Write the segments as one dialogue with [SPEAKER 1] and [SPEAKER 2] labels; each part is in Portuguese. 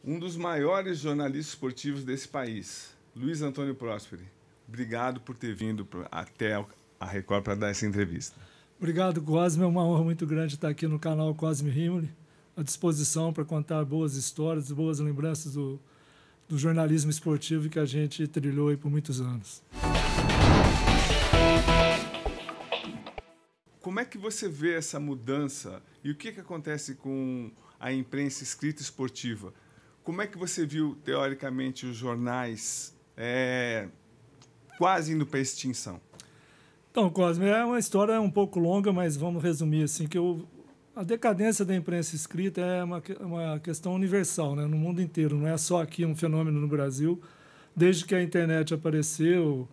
[SPEAKER 1] Um dos maiores jornalistas esportivos desse país, Luiz Antônio Prosperi. Obrigado por ter vindo até a Record para dar essa entrevista.
[SPEAKER 2] Obrigado, Cosme. É uma honra muito grande estar aqui no canal Cosme Rimoli, à disposição para contar boas histórias, boas lembranças do jornalismo esportivo que a gente trilhou aí por muitos anos.
[SPEAKER 1] Como é que você vê essa mudança e o que acontece com a imprensa escrita esportiva? Como é que você viu, teoricamente, os jornais quase indo para a extinção?
[SPEAKER 2] Então, Cosme, é uma história um pouco longa, mas vamos resumir assim, que a decadência da imprensa escrita é uma questão universal, né, no mundo inteiro, não é só aqui um fenômeno no Brasil. Desde que a internet apareceu,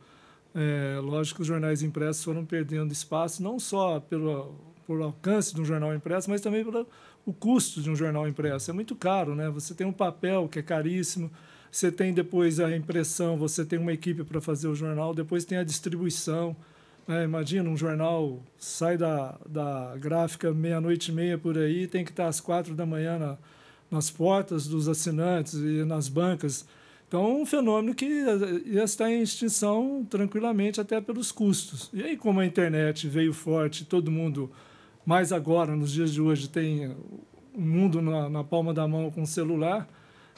[SPEAKER 2] lógico que os jornais impressos foram perdendo espaço, não só por alcance de um jornal impresso, mas também pelo o custo de um jornal impresso. É muito caro, né? Você tem um papel que é caríssimo, você tem depois a impressão, você tem uma equipe para fazer o jornal, depois tem a distribuição. Imagina, um jornal sai da gráfica meia-noite e meia por aí, tem que estar às 4 da manhã nas portas dos assinantes e nas bancas. Então, um fenômeno que ia estar em extinção tranquilamente, até pelos custos. E aí, como a internet veio forte, todo mundo, mais agora, nos dias de hoje, tem o mundo na palma da mão com o celular,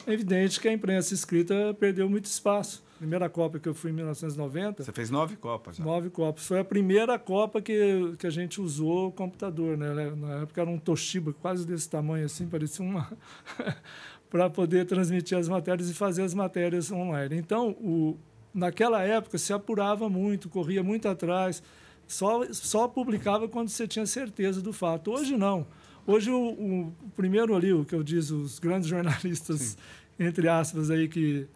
[SPEAKER 2] é evidente que a imprensa escrita perdeu muito espaço. A primeira Copa que eu fui em 1990...
[SPEAKER 1] Você fez 9 Copas. Já.
[SPEAKER 2] 9 Copas. Foi a primeira Copa que a gente usou o computador, né? Na época era um Toshiba, quase desse tamanho assim, parecia uma... para poder transmitir as matérias e fazer as matérias online. Então, naquela época, se apurava muito, corria muito atrás, só publicava quando você tinha certeza do fato. Hoje, não. Hoje, o primeiro ali, o que eu diz, os grandes jornalistas, sim, entre aspas, aí, que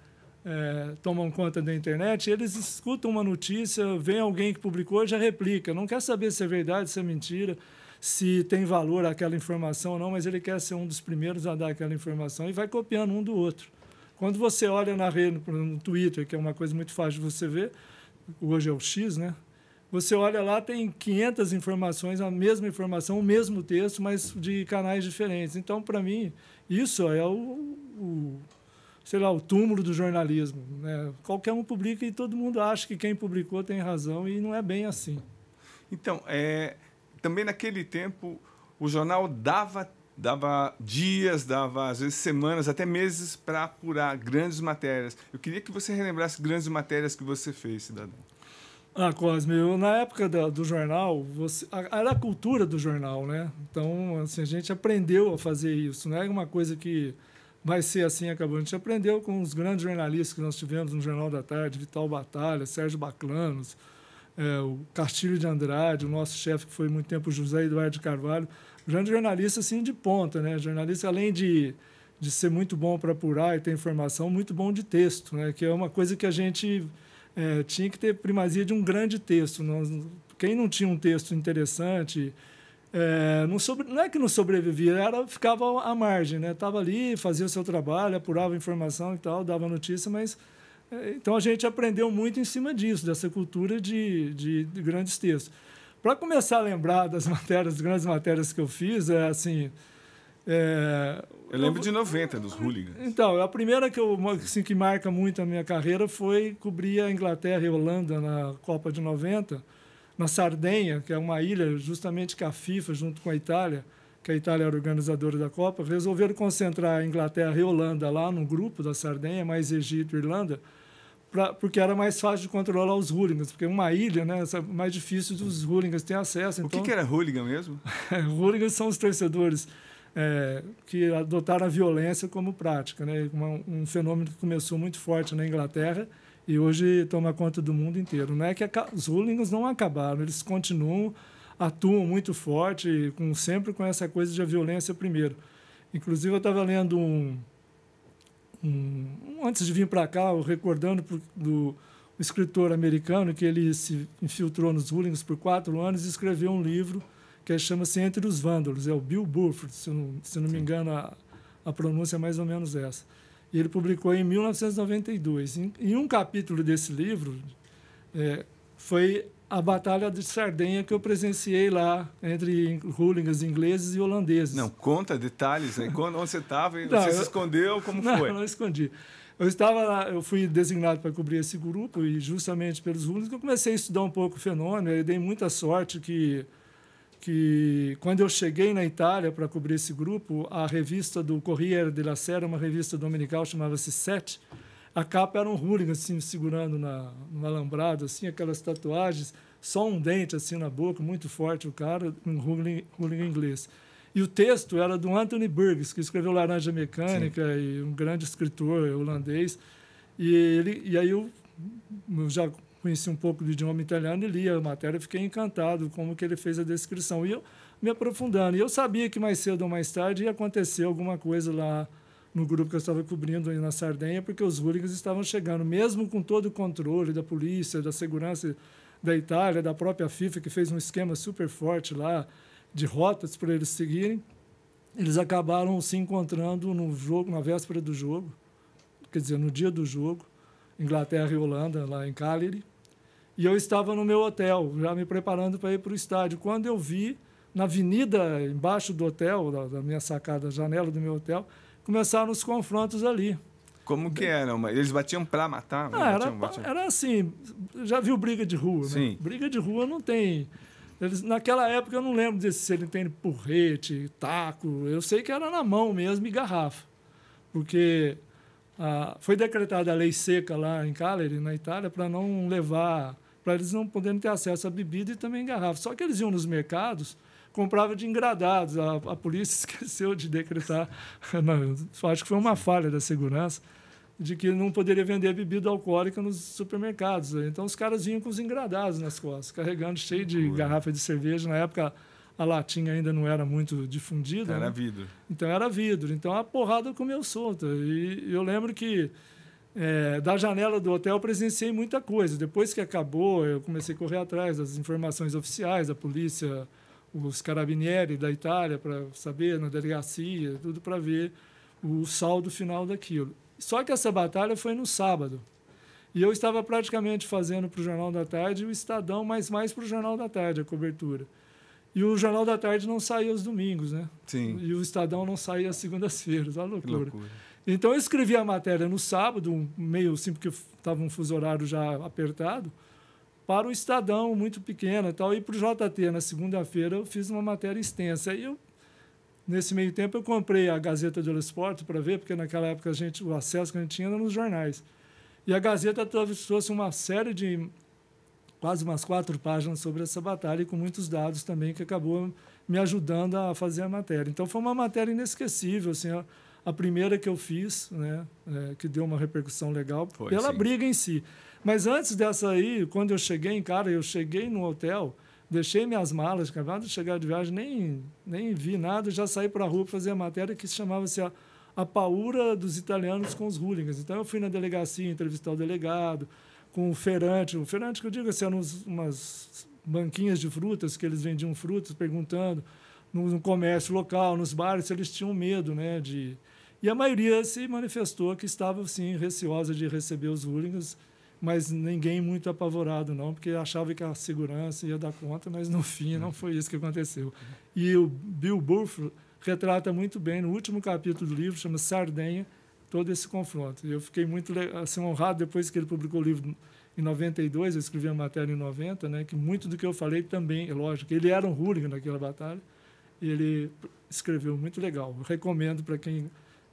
[SPEAKER 2] tomam conta da internet, eles escutam uma notícia, vem alguém que publicou e já replica. Não quer saber se é verdade, se é mentira, se tem valor aquela informação ou não, mas ele quer ser um dos primeiros a dar aquela informação e vai copiando um do outro. Quando você olha na rede, no Twitter, que é uma coisa muito fácil de você ver, hoje é o X, né? Você olha lá, tem 500 informações, a mesma informação, o mesmo texto, mas de canais diferentes. Então, para mim, isso é sei lá, o túmulo do jornalismo, né? Qualquer um publica e todo mundo acha que quem publicou tem razão e não é bem assim.
[SPEAKER 1] Então, também naquele tempo o jornal dava dias, dava às vezes semanas, até meses para apurar grandes matérias. Eu queria que você relembrasse grandes matérias que você fez, cidadão.
[SPEAKER 2] Cosme, na época do jornal, era a cultura do jornal, né? Então, assim, a gente aprendeu a fazer isso. Não é uma coisa que vai ser assim, acabou. A gente aprendeu com os grandes jornalistas que nós tivemos no Jornal da Tarde, Vital Batalha, Sérgio Baclanos, o Castilho de Andrade, o nosso chefe, que foi muito tempo, José Eduardo de Carvalho. Grande jornalista, assim, de ponta, né? Jornalista, além de ser muito bom para apurar e ter informação, muito bom de texto, né? Que é uma coisa que a gente... tinha que ter primazia de um grande texto. Quem não tinha um texto interessante, não é que não sobrevivia, ficava à margem, né? Estava ali, fazia o seu trabalho, apurava informação e tal, dava notícia, mas... Então, a gente aprendeu muito em cima disso, dessa cultura de grandes textos. Para começar a lembrar das grandes matérias que eu fiz, assim...
[SPEAKER 1] eu lembro de 90, dos hooligans.
[SPEAKER 2] Então, a primeira que marca muito a minha carreira foi cobrir a Inglaterra e a Holanda na Copa de 90, na Sardenha, que é uma ilha justamente que a FIFA, junto com a Itália, que a Itália era organizadora da Copa, resolveram concentrar a Inglaterra e a Holanda lá no grupo da Sardenha, mais Egito e Irlanda, porque era mais fácil de controlar os hooligans, porque uma ilha, né, é mais difícil dos hooligans ter acesso.
[SPEAKER 1] Então... O que era hooligan mesmo?
[SPEAKER 2] Hooligans são os torcedores que adotaram a violência como prática, né? Um fenômeno que começou muito forte na Inglaterra e hoje toma conta do mundo inteiro. Não é que os hooligans não acabaram, eles continuam, atuam muito forte, sempre com essa coisa de a violência primeiro. Inclusive, eu estava lendo antes de vir para cá, recordando do escritor americano que ele se infiltrou nos hooligans por 4 anos e escreveu um livro que chama-se Entre os Vândalos, é o Bill Burford, se não me engano, a pronúncia é mais ou menos essa. E ele publicou em 1992. Em um capítulo desse livro, foi a Batalha de Sardenha que eu presenciei lá entre hooligans ingleses e holandeses.
[SPEAKER 1] Não, conta detalhes aí. Onde você estava? Você se escondeu? Como foi?
[SPEAKER 2] Não escondi. Eu estava lá, eu fui designado para cobrir esse grupo e justamente pelos hooligans eu comecei a estudar um pouco o fenômeno. Eu dei muita sorte que quando eu cheguei na Itália para cobrir esse grupo, a revista do Corriere della Sera, uma revista dominical, chamava-se Sete, a capa era um hooligan assim, segurando no alambrado, assim, aquelas tatuagens, só um dente assim na boca, muito forte o cara, um hooligan inglês. E o texto era do Anthony Burgess, que escreveu Laranja Mecânica, e um grande escritor holandês. E aí eu já conheci um pouco do idioma italiano e li a matéria, fiquei encantado como que ele fez a descrição. E eu me aprofundando. E eu sabia que mais cedo ou mais tarde ia acontecer alguma coisa lá no grupo que eu estava cobrindo aí na Sardenha, porque os hooligans estavam chegando, mesmo com todo o controle da polícia, da segurança da Itália, da própria FIFA, que fez um esquema super forte lá, de rotas para eles seguirem, eles acabaram se encontrando no jogo, na véspera do jogo, quer dizer, no dia do jogo, Inglaterra e Holanda, lá em Cagliari, e eu estava no meu hotel, já me preparando para ir para o estádio. Quando eu vi, na avenida, embaixo do hotel, da minha sacada, janela do meu hotel, começaram os confrontos ali.
[SPEAKER 1] Como que eram? Eles batiam para matar?
[SPEAKER 2] Era assim, já viu briga de rua,
[SPEAKER 1] Sim.
[SPEAKER 2] Né? Briga de rua não tem... naquela época eu não lembro se ele tem porrete, taco, eu sei que era na mão mesmo e garrafa, porque foi decretada a lei seca lá em Cagliari, na Itália, para não levar, para eles não poderem ter acesso à bebida e também garrafa. Só que eles iam nos mercados, compravam de engradados, a polícia esqueceu de decretar, não, acho que foi uma falha da segurança, de que não poderia vender bebida alcoólica nos supermercados. Então, os caras vinham com os engradados nas costas, carregando cheio de garrafa de cerveja. Na época, a latinha ainda não era muito difundida.
[SPEAKER 1] Era,
[SPEAKER 2] né?
[SPEAKER 1] vidro.
[SPEAKER 2] Então, era vidro. Então, a porrada comeu solta. E eu lembro que, da janela do hotel, eu presenciei muita coisa. Depois que acabou, eu comecei a correr atrás das informações oficiais, da polícia, os carabinieri da Itália, para saber, na delegacia, tudo para ver o saldo final daquilo. Só que essa batalha foi no sábado. E eu estava praticamente fazendo para o Jornal da Tarde o Estadão, mas mais para o Jornal da Tarde, a cobertura. E o Jornal da Tarde não saía aos domingos, né?
[SPEAKER 1] Sim.
[SPEAKER 2] E o Estadão não saía às segundas-feiras, uma loucura. Então, eu escrevi a matéria no sábado, meio assim, porque estava um fuso horário já apertado, para o Estadão, muito pequeno e tal. E para o JT, na segunda-feira, eu fiz uma matéria extensa. Aí nesse meio tempo, eu comprei a Gazeta dello Sport para ver, porque naquela época o acesso que a gente tinha era nos jornais. E a Gazeta trouxe uma série de quase umas 4 páginas sobre essa batalha e com muitos dados também que acabou me ajudando a fazer a matéria. Então, foi uma matéria inesquecível, assim, a primeira que eu fiz, né, que deu uma repercussão legal pela briga em si. Mas antes dessa aí, quando eu cheguei eu cheguei no hotel, deixei minhas malas, acabado de chegar de viagem, nem vi nada, já saí para a rua para fazer a matéria que se chamava-se a paura dos italianos com os hooligans. Então, eu fui na delegacia entrevistar o delegado, com o feirante que eu digo assim, eram umas banquinhas de frutas, que eles vendiam frutas, perguntando no comércio local, nos bares, se eles tinham medo, né, E a maioria se manifestou que estava, assim, receosa de receber os hooligans, mas ninguém muito apavorado, não, porque achava que a segurança ia dar conta, mas, no fim, não foi isso que aconteceu. E o Bill Burford retrata muito bem, no último capítulo do livro, chama Sardenha, todo esse confronto. E eu fiquei muito assim, honrado depois que ele publicou o livro em 92, eu escrevi a matéria em 90, né, que muito do que eu falei também, é lógico, ele era um hooligan naquela batalha, e ele escreveu muito legal. Eu recomendo para quem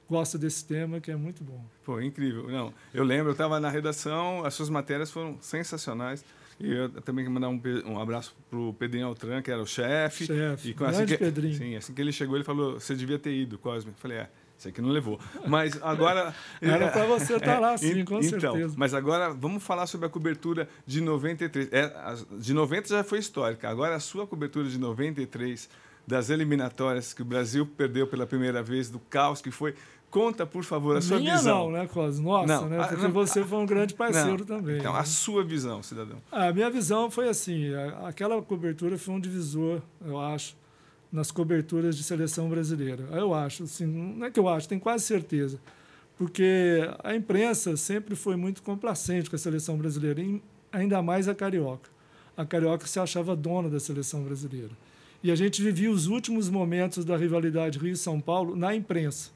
[SPEAKER 2] gosta desse tema, que é muito bom.
[SPEAKER 1] Pô, incrível. Não, eu lembro, eu estava na redação, as suas matérias foram sensacionais. E eu também quero mandar um abraço para o Pedrinho Altran, que era o chefe.
[SPEAKER 2] Grande Pedrinho.
[SPEAKER 1] Sim, assim que ele chegou, ele falou, você devia ter ido, Cosme. Eu falei, isso aqui não levou. Mas agora...
[SPEAKER 2] Era para você estar lá, sim, com certeza.
[SPEAKER 1] Mas agora, vamos falar sobre a cobertura de 93. De 90 já foi histórica. Agora, a sua cobertura de 93, das eliminatórias que o Brasil perdeu pela primeira vez, do caos que foi... Conta, por favor, a sua visão.
[SPEAKER 2] Não, né, Cosme? Nossa, né? Porque você foi um grande parceiro também.
[SPEAKER 1] Então,
[SPEAKER 2] né?
[SPEAKER 1] A sua visão, cidadão.
[SPEAKER 2] A minha visão foi assim, aquela cobertura foi um divisor, eu acho, nas coberturas de seleção brasileira. Eu acho, assim, não é que eu acho, tenho quase certeza. Porque a imprensa sempre foi muito complacente com a seleção brasileira, ainda mais a carioca. a Carioca se achava dona da seleção brasileira. E a gente vivia os últimos momentos da rivalidade Rio-São Paulo na imprensa.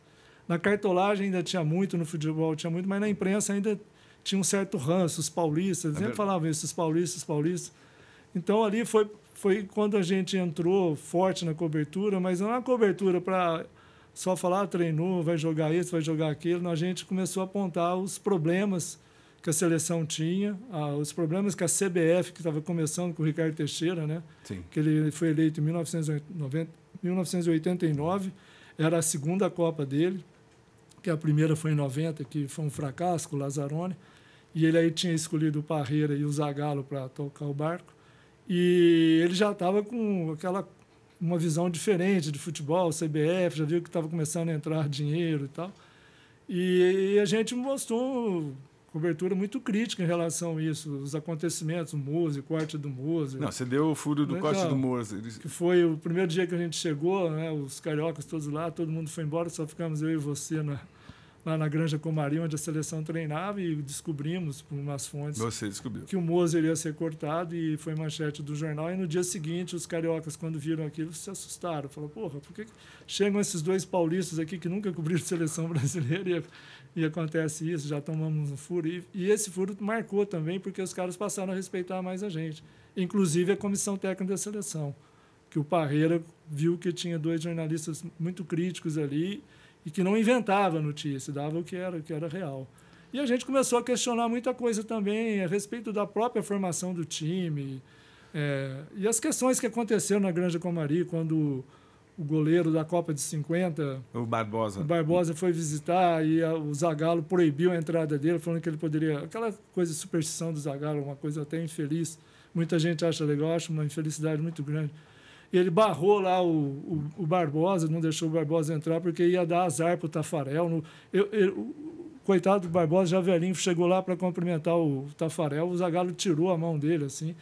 [SPEAKER 2] Na cartolagem ainda tinha muito, no futebol tinha muito, mas na imprensa ainda tinha um certo ranço, os paulistas, sempre falavam isso, os paulistas. Então, ali foi quando a gente entrou forte na cobertura, mas não é uma cobertura para só falar, treinou, vai jogar isso, vai jogar aquilo. Não, a gente começou a apontar os problemas que a seleção tinha, os problemas que a CBF, que estava começando com o Ricardo Teixeira, né?
[SPEAKER 1] Sim.
[SPEAKER 2] Que ele foi eleito em 1989, era a segunda Copa dele, que a primeira foi em 90, que foi um fracasso com o Lazzaroni, e ele aí tinha escolhido o Parreira e o Zagallo para tocar o barco, e ele já estava com uma visão diferente de futebol, CBF, já viu que estava começando a entrar dinheiro e tal, e a gente mostrou cobertura muito crítica em relação a isso, os acontecimentos, o Mose, o corte do Mose.
[SPEAKER 1] Não, você deu o furo do corte do Mose.
[SPEAKER 2] Que foi o primeiro dia que a gente chegou, né, os cariocas todos lá, todo mundo foi embora, só ficamos eu e você lá na Granja Comari, onde a seleção treinava, e descobrimos, por umas fontes,
[SPEAKER 1] você descobriu
[SPEAKER 2] que o Mose iria ser cortado, e foi manchete do jornal. E no dia seguinte, os cariocas, quando viram aquilo, se assustaram. Falaram, porra, por que chegam esses dois paulistas aqui que nunca cobriram seleção brasileira e acontece isso? Já tomamos um furo. E esse furo marcou também, porque os caras passaram a respeitar mais a gente. Inclusive a comissão técnica da seleção, que o Parreira viu que tinha dois jornalistas muito críticos ali, e que não inventava notícia, dava o que era real. E a gente começou a questionar muita coisa também a respeito da própria formação do time, e as questões que aconteceram na Granja Comari, quando o goleiro da Copa de 50...
[SPEAKER 1] O Barbosa.
[SPEAKER 2] O Barbosa foi visitar e o Zagallo proibiu a entrada dele, falando que ele poderia... Aquela coisa de superstição do Zagallo, uma coisa até infeliz. Muita gente acha legal, acha uma infelicidade muito grande. Ele barrou lá o Barbosa, não deixou o Barbosa entrar, porque ia dar azar para o Taffarel. O coitado do Barbosa, já velhinho, chegou lá para cumprimentar o Taffarel, o Zagallo tirou a mão dele, assim,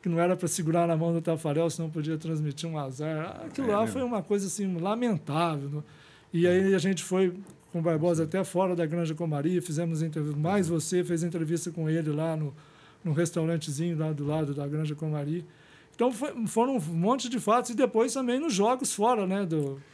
[SPEAKER 2] que não era para segurar na mão do Taffarel, senão podia transmitir um azar. Aquilo lá foi uma coisa assim, lamentável. Né? E aí a gente foi com o Barbosa até fora da Granja Comari, fizemos entrevista, mais você fez entrevista com ele lá no restaurantezinho lá do lado da Granja Comari. Então, foram um monte de fatos. E depois também nos jogos fora, né?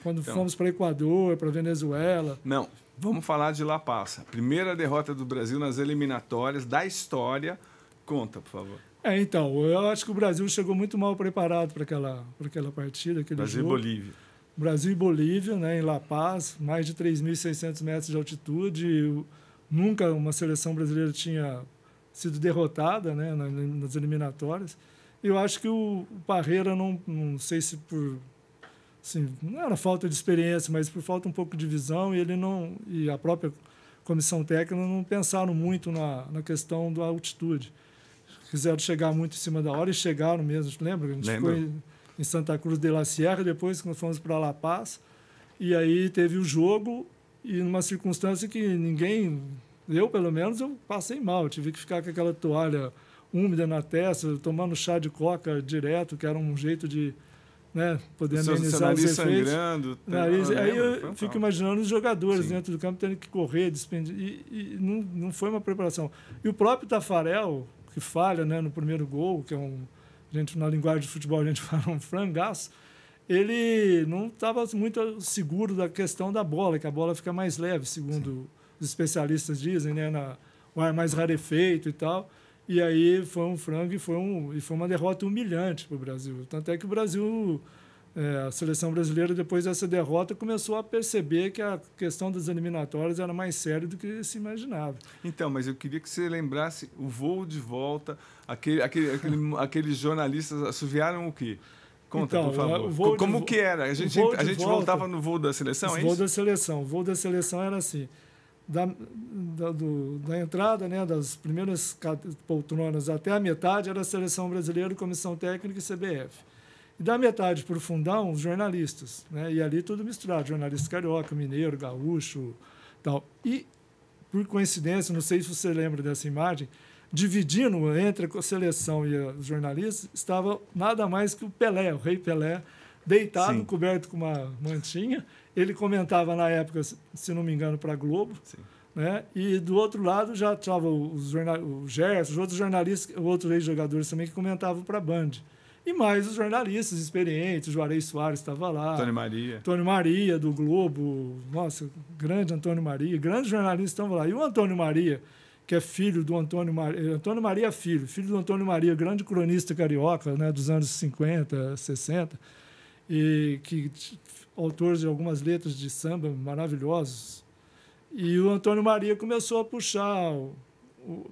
[SPEAKER 2] Quando fomos para Equador, para Venezuela.
[SPEAKER 1] Não, vamos falar de La Paz. Primeira derrota do Brasil nas eliminatórias da história. Conta, por favor.
[SPEAKER 2] Então, eu acho que o Brasil chegou muito mal preparado para aquela partida, aquele
[SPEAKER 1] Brasil
[SPEAKER 2] jogo.
[SPEAKER 1] E Bolívia.
[SPEAKER 2] Brasil e Bolívia, né, em La Paz, mais de 3.600 metros de altitude. Nunca uma seleção brasileira tinha sido derrotada, né, nas eliminatórias. Eu acho que o Parreira, não sei se por... Assim, não era falta de experiência, mas por falta um pouco de visão, e a própria comissão técnica não pensaram muito na questão da altitude. Quiseram chegar muito em cima da hora e chegaram mesmo. Lembra? A gente ficou em Santa Cruz de la Sierra, depois nós fomos para La Paz, e aí teve o jogo, e numa circunstância que ninguém... Eu, pelo menos, eu passei mal. Eu tive que ficar com aquela toalha úmida na testa, tomando chá de coca direto, que era um jeito de, né, poder amenizar os efeitos.
[SPEAKER 1] Sangrando.
[SPEAKER 2] Aí eu fico imaginando os jogadores dentro do campo tendo que correr, e não foi uma preparação. E o próprio Taffarel, que falha, né, no primeiro gol, que é na linguagem de futebol a gente fala um frangaço, ele não estava muito seguro da questão da bola, que a bola fica mais leve, segundo os especialistas dizem, né, o ar mais rarefeito e tal. E aí foi um frango e foi uma derrota humilhante para o Brasil. Tanto é que o Brasil, a seleção brasileira, depois dessa derrota, começou a perceber que a questão das eliminatórias era mais séria do que se imaginava.
[SPEAKER 1] Então, mas eu queria que você lembrasse o voo de volta, aqueles jornalistas assoviaram o quê? Conta,
[SPEAKER 2] então,
[SPEAKER 1] por favor. Como que era? A gente voltava no voo da seleção, é isso?
[SPEAKER 2] O voo da seleção era assim... Da entrada, né, das primeiras poltronas até a metade era a seleção brasileira, comissão técnica e CBF. E da metade para o fundão, os jornalistas, né, e ali tudo misturado, jornalista carioca, mineiro, gaúcho, tal. E, por coincidência, não sei se você lembra dessa imagem, dividindo entre a seleção e os jornalistas, estava nada mais que o Pelé, o rei Pelé, deitado, coberto com uma mantinha. Ele comentava na época, se não me engano, para a Globo, né? E do outro lado já estava o Gerson, os outros jornalistas, outros ex-jogadores também que comentavam para a Band. E mais os jornalistas experientes, o Juarez Soares estava lá. Antônio Maria, do Globo. Nossa, grande Antônio Maria. Grandes jornalistas estavam lá. E o Antônio Maria, que é filho do Antônio Maria. Antônio Maria filho do Antônio Maria, grande cronista carioca, né, dos anos 50, 60, e que autor de algumas letras de samba maravilhosos. E o Antônio Maria começou a puxar,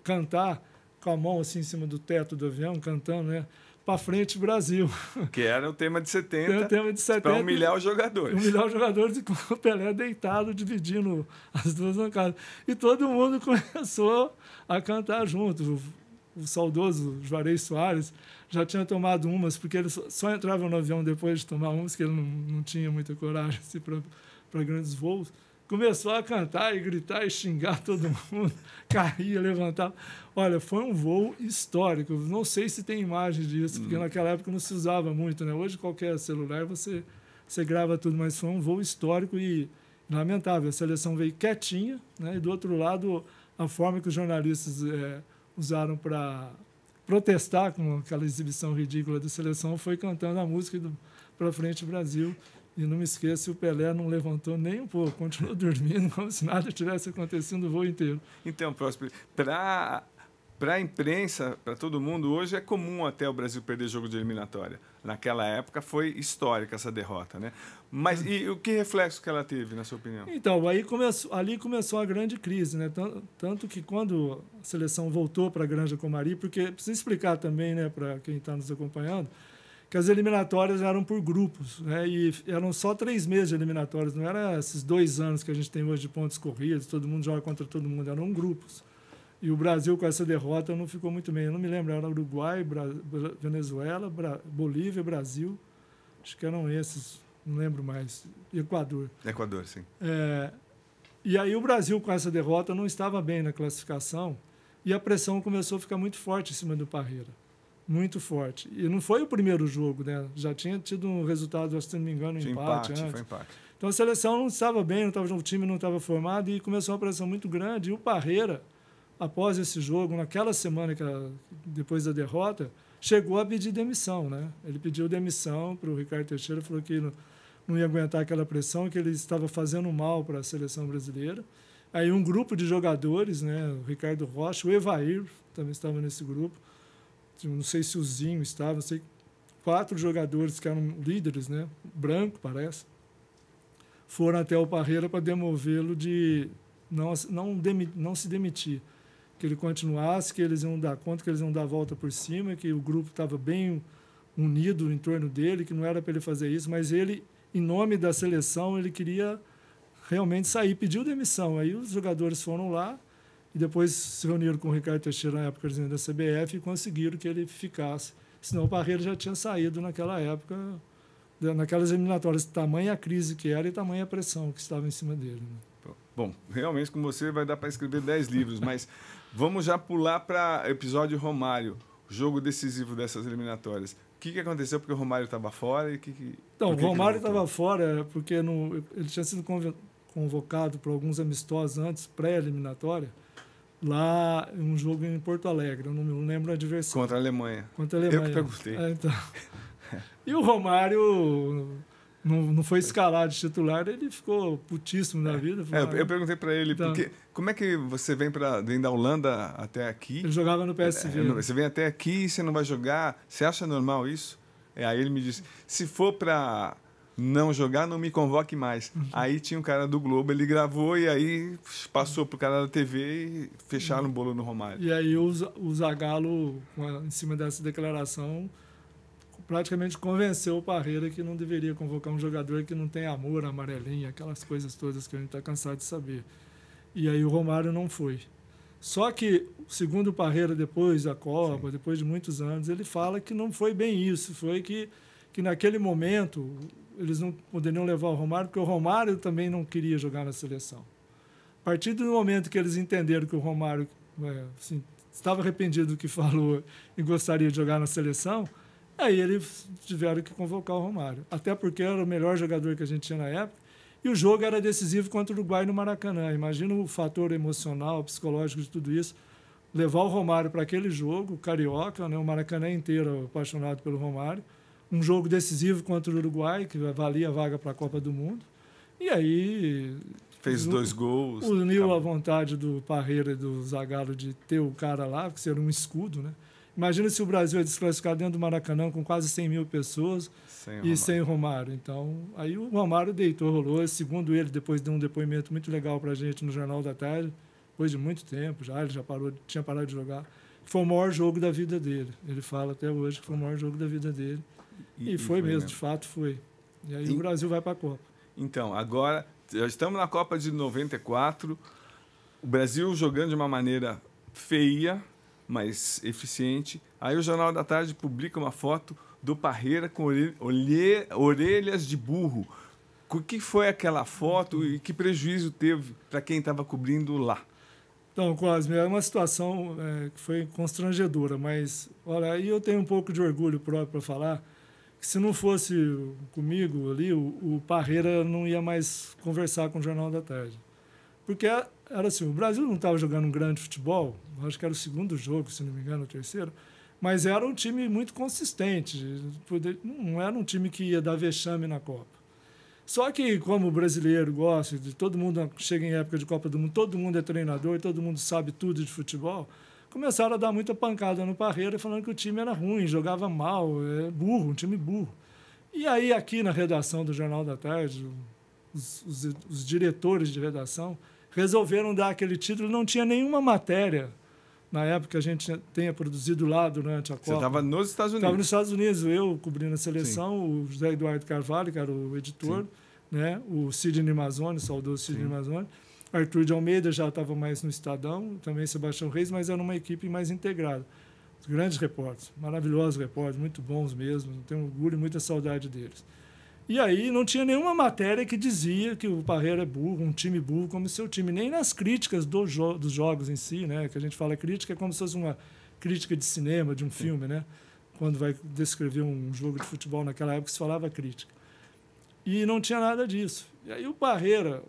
[SPEAKER 2] cantar com a mão assim em cima do teto do avião, cantando, né? Para frente, Brasil.
[SPEAKER 1] Que era o tema de 70.
[SPEAKER 2] Para
[SPEAKER 1] humilhar os jogadores.
[SPEAKER 2] Humilhar os jogadores e com o Pelé deitado, dividindo as duas bancadas. E todo mundo começou a cantar junto. O saudoso Juarez Soares já tinha tomado umas, porque ele só entrava no avião depois de tomar umas, que ele não tinha muita coragem assim, para grandes voos. Começou a cantar e gritar e xingar todo mundo, caía, levantava. Olha, foi um voo histórico. Não sei se tem imagem disso, porque naquela época não se usava muito, né? Hoje, qualquer celular, você grava tudo, mas foi um voo histórico e lamentável. A seleção veio quietinha, né? E, do outro lado, a forma que os jornalistas usaram para protestar com aquela exibição ridícula da seleção foi cantando a música do Pra Frente Brasil. E não me esqueça, o Pelé não levantou nem um pouco, continuou dormindo como se nada tivesse acontecido o voo inteiro.
[SPEAKER 1] Então, Próspero, para a imprensa, para todo mundo, hoje é comum até o Brasil perder jogo de eliminatória. Naquela época foi histórica essa derrota, né? Mas e o que reflexo que ela teve, na sua opinião?
[SPEAKER 2] Então, ali começou a grande crise, né? Tanto que quando a seleção voltou para a Granja Comari, porque precisa explicar também, né, para quem está nos acompanhando, que as eliminatórias eram por grupos, né? E eram só 3 meses de eliminatórias, não eram esses 2 anos que a gente tem hoje de pontos corridos, todo mundo joga contra todo mundo, eram grupos. E o Brasil, com essa derrota, não ficou muito bem. Eu não me lembro, era Uruguai, Venezuela, Bolívia, Brasil, acho que eram esses, não lembro mais, Equador.
[SPEAKER 1] Equador, sim.
[SPEAKER 2] E aí o Brasil, com essa derrota, não estava bem na classificação e a pressão começou a ficar muito forte em cima do Parreira. Muito forte. E não foi o primeiro jogo, né? Já tinha tido um resultado, se não me engano, empate antes.
[SPEAKER 1] Foi empate.
[SPEAKER 2] Então a seleção não estava bem, o time não estava formado e começou uma pressão muito grande. E o Parreira, após esse jogo, naquela semana depois da derrota, chegou a pedir demissão, né? Ele pediu demissão para o Ricardo Teixeira, falou que não ia aguentar aquela pressão, que ele estava fazendo mal para a seleção brasileira. Aí um grupo de jogadores, né? O Ricardo Rocha, o Evair também estava nesse grupo. Não sei se o Zinho estava, não sei, 4 jogadores que eram líderes, né? Branco, parece, foram até o Parreira para demovê-lo de não se demitir, que ele continuasse, que eles iam dar conta, que eles iam dar a volta por cima, que o grupo estava bem unido em torno dele, que não era para ele fazer isso, mas ele, em nome da seleção, ele queria realmente sair, pediu demissão. Aí os jogadores foram lá, e depois se reuniram com o Ricardo Teixeira, na época presidente da CBF, e conseguiram que ele ficasse. Senão o Parreira já tinha saído naquela época, naquelas eliminatórias, tamanha a crise que era e tamanha a pressão que estava em cima dele. Né?
[SPEAKER 1] Bom, realmente com você vai dar para escrever 10 livros, mas vamos já pular para o episódio Romário, o jogo decisivo dessas eliminatórias. O que aconteceu porque o Romário estava fora?
[SPEAKER 2] Então, o Romário estava fora porque ele tinha sido convocado para alguns amistosos antes, pré-eliminatória, lá em um jogo em Porto Alegre, eu não me lembro o adversário.
[SPEAKER 1] Contra a Alemanha.
[SPEAKER 2] Eu
[SPEAKER 1] que perguntei.
[SPEAKER 2] Então. E o Romário não foi escalado de titular, ele ficou putíssimo na vida.
[SPEAKER 1] Eu perguntei para ele, então, porque como é que você vem da Holanda até aqui?
[SPEAKER 2] Ele jogava no PSV.
[SPEAKER 1] Você vem até aqui e você não vai jogar? Você acha normal isso? Aí ele me disse, se for para não jogar, não me convoque mais. Aí tinha um cara do Globo, ele gravou e aí passou pro cara da TV e fecharam o bolo no Romário.
[SPEAKER 2] E aí o Zagallo, em cima dessa declaração, praticamente convenceu o Parreira que não deveria convocar um jogador que não tem amor, amarelinha, aquelas coisas todas que a gente está cansado de saber. E aí o Romário não foi. Só que, segundo o Parreira, depois da Copa, depois de muitos anos, ele fala que não foi bem isso, foi que naquele momento eles não poderiam levar o Romário, porque o Romário também não queria jogar na seleção. A partir do momento que eles entenderam que o Romário assim, estava arrependido do que falou e gostaria de jogar na seleção, aí eles tiveram que convocar o Romário. Até porque era o melhor jogador que a gente tinha na época E o jogo era decisivo contra o Uruguai no Maracanã. Imagina o fator emocional, psicológico de tudo isso. Levar o Romário para aquele jogo, carioca, né? O Maracanã inteiro apaixonado pelo Romário. Um jogo decisivo contra o Uruguai, que valia a vaga para a Copa do Mundo. E aí...
[SPEAKER 1] Fez 2 gols.
[SPEAKER 2] Uniu a vontade do Parreira e do Zagallo de ter o cara lá, que seria um escudo, né? Imagina se o Brasil é desclassificado dentro do Maracanã com quase 100 mil pessoas sem o Romário. Então, aí o Romário deitou, rolou. Segundo ele, depois deu um depoimento muito legal para a gente no Jornal da Tarde, depois de muito tempo já, ele já tinha parado de jogar. Foi o maior jogo da vida dele. Ele fala até hoje que foi o maior jogo da vida dele. E foi mesmo, de fato foi. E aí o Brasil vai para a Copa.
[SPEAKER 1] Então, agora, já estamos na Copa de 94, o Brasil jogando de uma maneira feia, mas eficiente. Aí o Jornal da Tarde publica uma foto do Parreira com orelhas de burro. O que foi aquela foto e que prejuízo teve para quem estava cobrindo lá?
[SPEAKER 2] Então, Cosme, é uma situação que foi constrangedora, mas, olha, aí eu tenho um pouco de orgulho próprio para falar que se não fosse comigo ali, o Parreira não ia mais conversar com o Jornal da Tarde. Porque era assim, o Brasil não estava jogando um grande futebol, acho que era o segundo jogo, se não me engano, o terceiro, mas era um time muito consistente, não era um time que ia dar vexame na Copa. Só que, como o brasileiro gosta, de todo mundo chega em época de Copa do Mundo, todo mundo é treinador, todo mundo sabe tudo de futebol, começaram a dar muita pancada no Parreira, falando que o time era ruim, jogava mal, burro, um time burro. E aí, aqui na redação do Jornal da Tarde, os diretores de redação resolveram dar aquele título. Não tinha nenhuma matéria, na época que a gente tenha produzido lá durante a Copa.
[SPEAKER 1] Você estava nos Estados Unidos?
[SPEAKER 2] Estava nos Estados Unidos, eu cobrindo a seleção, sim. O José Eduardo Carvalho, que era o editor, né? O Sidney Mazzoni, saudoso Sidney Mazzoni. Arthur de Almeida já estava mais no Estadão, também Sebastião Reis, mas era uma equipe mais integrada. Os grandes repórteres, maravilhosos repórteres, muito bons mesmo, tenho orgulho e muita saudade deles. E aí não tinha nenhuma matéria que dizia que o Parreira é burro, um time burro como seu time, nem nas críticas dos jogos em si, né? Que a gente fala crítica é como se fosse uma crítica de cinema, de um filme, né? Quando vai descrever um jogo de futebol naquela época se falava crítica. E não tinha nada disso. E aí o Parreira,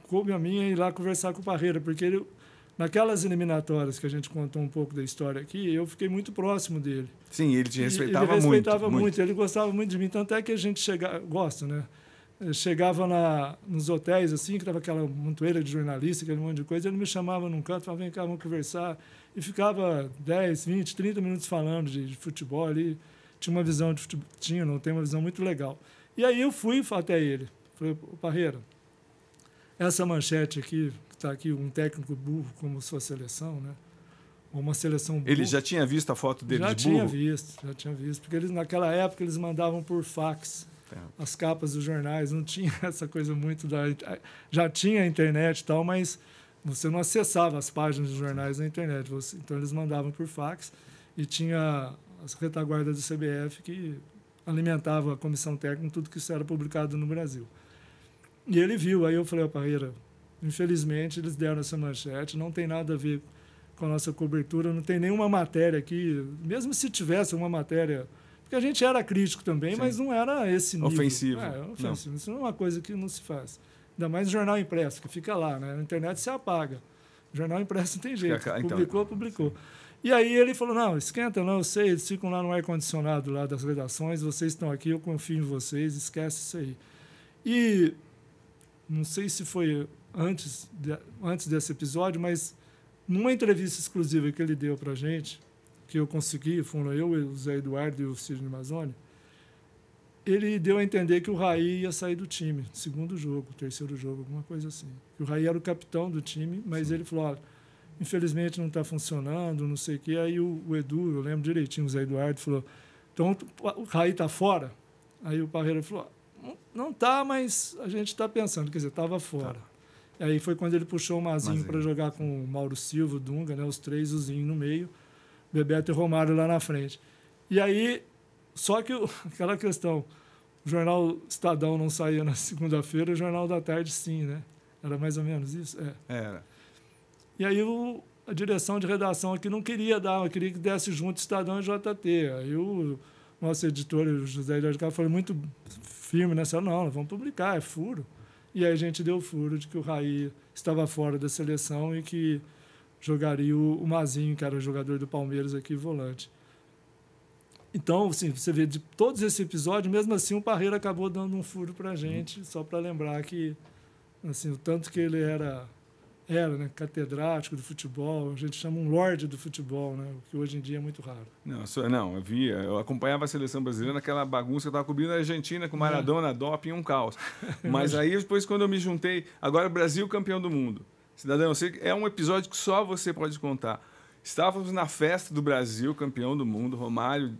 [SPEAKER 2] coube a minha ir lá conversar com o Parreira, porque ele, naquelas eliminatórias que a gente contou um pouco da história aqui, eu fiquei muito próximo dele.
[SPEAKER 1] Sim, ele te respeitava muito.
[SPEAKER 2] Ele respeitava muito, ele gostava muito de mim, tanto é que a gente gosta, né? Chegava nos hotéis, assim, que estava aquela montoeira de jornalista, aquele monte de coisa, ele me chamava num canto, falava, vem cá, vamos conversar, e ficava 10, 20, 30 minutos falando de futebol ali, tinha uma visão de futebol, não tem uma visão muito legal. E aí eu fui até ele, falei, Parreira, essa manchete aqui, que está aqui, um técnico burro como sua seleção, né? Uma seleção burra.
[SPEAKER 1] Ele já tinha visto a foto dele de burro?
[SPEAKER 2] Já tinha visto. Porque naquela época eles mandavam por fax as capas dos jornais, não tinha essa coisa muito da... Já tinha a internet e tal, mas você não acessava as páginas dos jornais na internet. Então eles mandavam por fax e tinha as retaguardas do CBF que alimentava a comissão técnica, tudo que isso era publicado no Brasil. E ele viu, aí eu falei, Parreira, infelizmente eles deram essa manchete, não tem nada a ver com a nossa cobertura, não tem nenhuma matéria aqui, mesmo se tivesse uma matéria, porque a gente era crítico também, mas não era esse nível.
[SPEAKER 1] Ofensivo.
[SPEAKER 2] Ofensivo. Não. Isso não é uma coisa que não se faz. Ainda mais no jornal impresso, que fica lá, né? Na internet você apaga. O jornal impresso não tem jeito. Publicou. Sim. E aí ele falou, não, esquenta não, eu sei, eles ficam lá no ar-condicionado lá das redações, vocês estão aqui, eu confio em vocês, esquece isso aí. E não sei se foi antes desse episódio, mas numa entrevista exclusiva que ele deu para a gente, que eu consegui, foram eu, o Zé Eduardo e o Sidney Mazzoni, ele deu a entender que o Raí ia sair do time, segundo jogo, terceiro jogo, alguma coisa assim. O Raí era o capitão do time, mas ele falou, olha, infelizmente não está funcionando, não sei o quê. Aí o Edu, eu lembro direitinho, o Zé Eduardo falou, então o Raí está fora? Aí o Parreira falou, não está, mas a gente está pensando, quer dizer, estava fora. Tá. Aí foi quando ele puxou o Mazinho para jogar com o Mauro Silva, o Dunga, né, os três, o Zinho no meio, Bebeto e Romário lá na frente. E aí, só que aquela questão, o jornal Estadão não saía na segunda-feira, o Jornal da Tarde sim, né? Era mais ou menos isso?
[SPEAKER 1] Era.
[SPEAKER 2] E aí a direção de redação aqui não queria dar, queria que desse junto Estadão e JT. Aí o nosso editor, o José Eduardo Carvalho, foi muito firme nessa, não, vamos publicar, é furo. E aí a gente deu furo de que o Raí estava fora da seleção e que jogaria o Mazinho, que era jogador do Palmeiras aqui, volante. Então, assim, você vê de todos esses episódios, mesmo assim o Parreira acabou dando um furo para a gente, só para lembrar que, assim, o tanto que ele era, né, catedrático do futebol, a gente chama um lorde do futebol, né, o que hoje em dia é muito raro.
[SPEAKER 1] Não, eu acompanhava a seleção brasileira naquela bagunça, eu estava cobrindo a Argentina com Maradona, doping, um caos. Mas aí depois, quando eu me juntei, agora Brasil campeão do mundo. Cidadão, eu sei que é um episódio que só você pode contar. Estávamos na festa do Brasil, campeão do mundo, Romário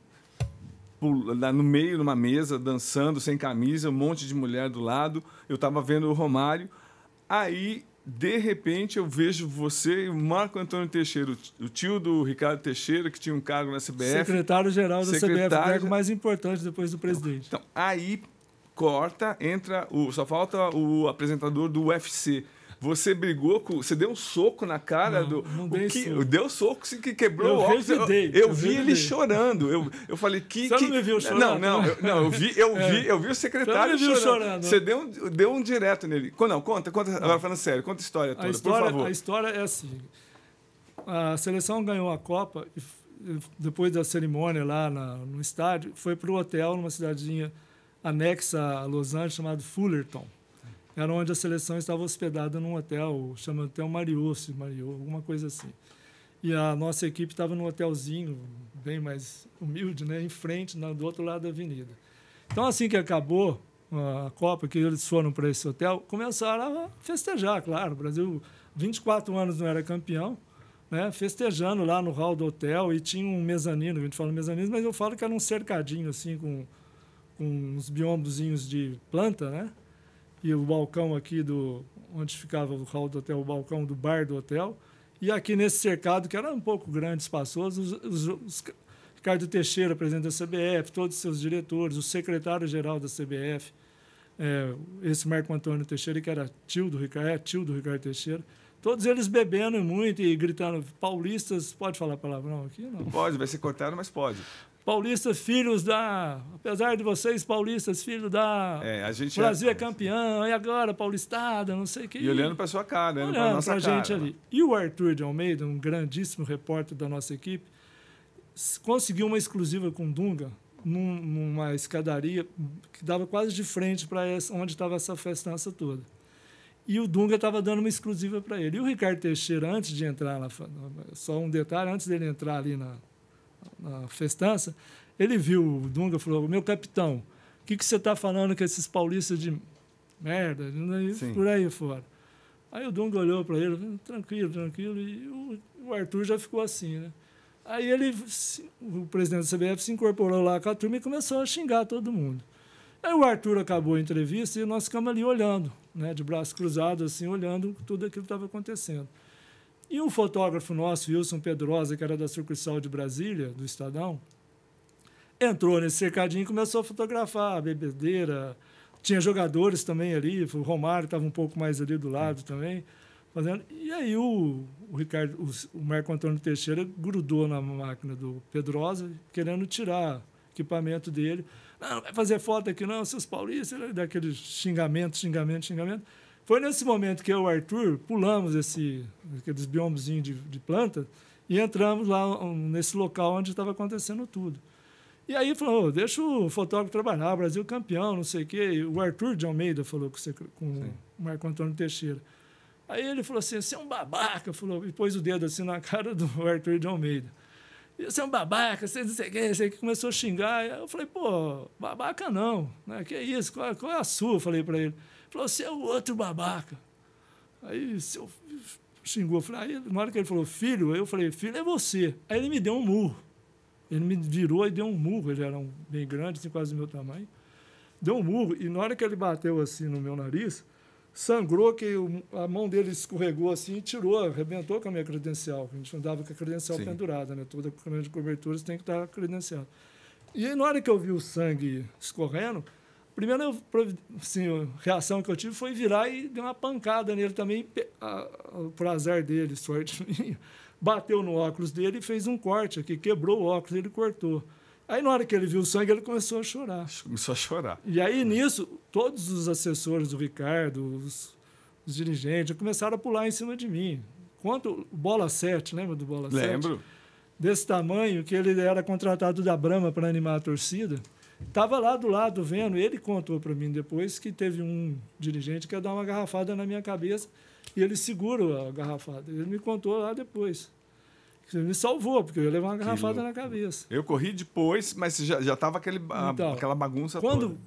[SPEAKER 1] no meio, numa mesa, dançando, sem camisa, um monte de mulher do lado. Eu estava vendo o Romário. Aí, de repente, eu vejo você e o Marco Antônio Teixeira, o tio do Ricardo Teixeira, que tinha um cargo na CBF.
[SPEAKER 2] Secretário-geral da CBF, o cargo mais importante depois do presidente.
[SPEAKER 1] Então, aí corta, entra, só falta o apresentador do UFC. Você brigou com... Você deu um soco na cara do...
[SPEAKER 2] Não dei soco.
[SPEAKER 1] Deu soco que quebrou o óculos. Eu vi ele chorando. Eu falei que...
[SPEAKER 2] Você não me viu chorando?
[SPEAKER 1] Eu vi o secretário chorando. Você deu um direto nele. Não, conta. Agora falando sério, conta a história toda, por favor.
[SPEAKER 2] A história é assim. A seleção ganhou a Copa e depois da cerimônia lá no estádio, foi para o hotel, numa cidadezinha anexa a Los Angeles, chamado Fullerton. Era onde a seleção estava hospedada num hotel, chama Hotel Mariot, alguma coisa assim. E a nossa equipe estava num hotelzinho, bem mais humilde, né, em frente, do outro lado da avenida. Então, assim que acabou a Copa, que eles foram para esse hotel, começaram a festejar, claro. O Brasil, 24 anos não era campeão, né, festejando lá no hall do hotel, e tinha um mezanino, a gente fala mezanino, mas eu falo que era um cercadinho, assim, com uns biombozinhos de planta, né? E o balcão aqui onde ficava o hall do hotel, o balcão do bar do hotel. E aqui nesse cercado, que era um pouco grande, espaçoso, Ricardo Teixeira, presidente da CBF, todos os seus diretores, o secretário-geral da CBF, esse Marco Antônio Teixeira, que era tio do Ricardo Teixeira, todos eles bebendo muito e gritando, paulistas, pode falar palavrão aqui? Não.
[SPEAKER 1] Pode, vai ser cortado, mas pode.
[SPEAKER 2] Paulistas, filhos apesar de vocês, paulistas, filhos da... Brasil é campeão, e agora, paulistada, não sei o que.
[SPEAKER 1] E olhando para sua cara, olhando para a nossa cara.
[SPEAKER 2] Gente ali. E o Arthur de Almeida, um grandíssimo repórter da nossa equipe, conseguiu uma exclusiva com o Dunga, numa escadaria que dava quase de frente para onde estava essa festança toda. E o Dunga estava dando uma exclusiva para ele. E o Ricardo Teixeira, antes de entrar lá, só um detalhe, antes dele entrar ali na festança, ele viu o Dunga e falou, meu capitão, o que você está falando com esses paulistas de merda, por aí fora. Aí o Dunga olhou para ele, tranquilo, e o Arthur já ficou assim, né? Aí o presidente da CBF se incorporou lá com a turma e começou a xingar todo mundo. Aí o Arthur acabou a entrevista e nós ficamos ali olhando, né, de braços cruzados, assim, olhando tudo aquilo que estava acontecendo. E um fotógrafo nosso, Wilson Pedrosa, que era da Sucursal de Brasília, do Estadão, entrou nesse cercadinho e começou a fotografar a bebedeira. Tinha jogadores também ali, o Romário estava um pouco mais ali do lado também. Fazendo. E aí o Marco Antônio Teixeira grudou na máquina do Pedrosa, querendo tirar o equipamento dele. Não vai fazer foto aqui não, seus paulistas, daquele xingamento. Foi nesse momento que eu e o Arthur pulamos aqueles biombozinhos de planta e entramos lá nesse local onde estava acontecendo tudo. E aí falou, deixa o fotógrafo trabalhar, Brasil campeão, não sei o quê. E o Arthur de Almeida falou com o Marco Antônio Teixeira. Aí ele falou assim, você é um babaca, falou, e pôs o dedo assim na cara do Arthur de Almeida. Você é um babaca, você não sei o quê, você começou a xingar. Aí eu falei, pô, babaca não, né? Que isso, qual é a sua? Eu falei para ele. Falou, você é o outro babaca. Aí xingou. Aí, na hora que ele falou, filho, eu falei, filho é você. Aí ele me deu um murro. Ele me virou e deu um murro. Ele era bem grande, assim, quase do meu tamanho. Deu um murro. E na hora que ele bateu assim no meu nariz, sangrou, que a mão dele escorregou assim e tirou, arrebentou com a minha credencial. A gente andava com a credencial pendurada, né? Toda câmera de cobertura tem que estar credenciada. E aí, na hora que eu vi o sangue escorrendo, a primeira reação que eu tive foi virar e dar uma pancada nele também, por azar dele, sorte minha. Bateu no óculos dele e fez um corte aqui, quebrou o óculos, ele cortou. Aí, na hora que ele viu o sangue, ele começou a chorar.
[SPEAKER 1] Começou a chorar.
[SPEAKER 2] E aí, nisso, todos os assessores do Ricardo, os dirigentes, começaram a pular em cima de mim. Quanto o Bola 7, lembra do Bola 7?
[SPEAKER 1] Lembro.
[SPEAKER 2] Desse tamanho, que ele era contratado da Brahma para animar a torcida. Estava lá do lado vendo, ele contou para mim depois que teve um dirigente que ia dar uma garrafada na minha cabeça e ele segura a garrafada. Ele me contou lá depois. Ele me salvou, porque eu ia levar uma garrafada na cabeça.
[SPEAKER 1] Eu corri depois, mas já estava
[SPEAKER 2] Então,
[SPEAKER 1] aquela bagunça toda.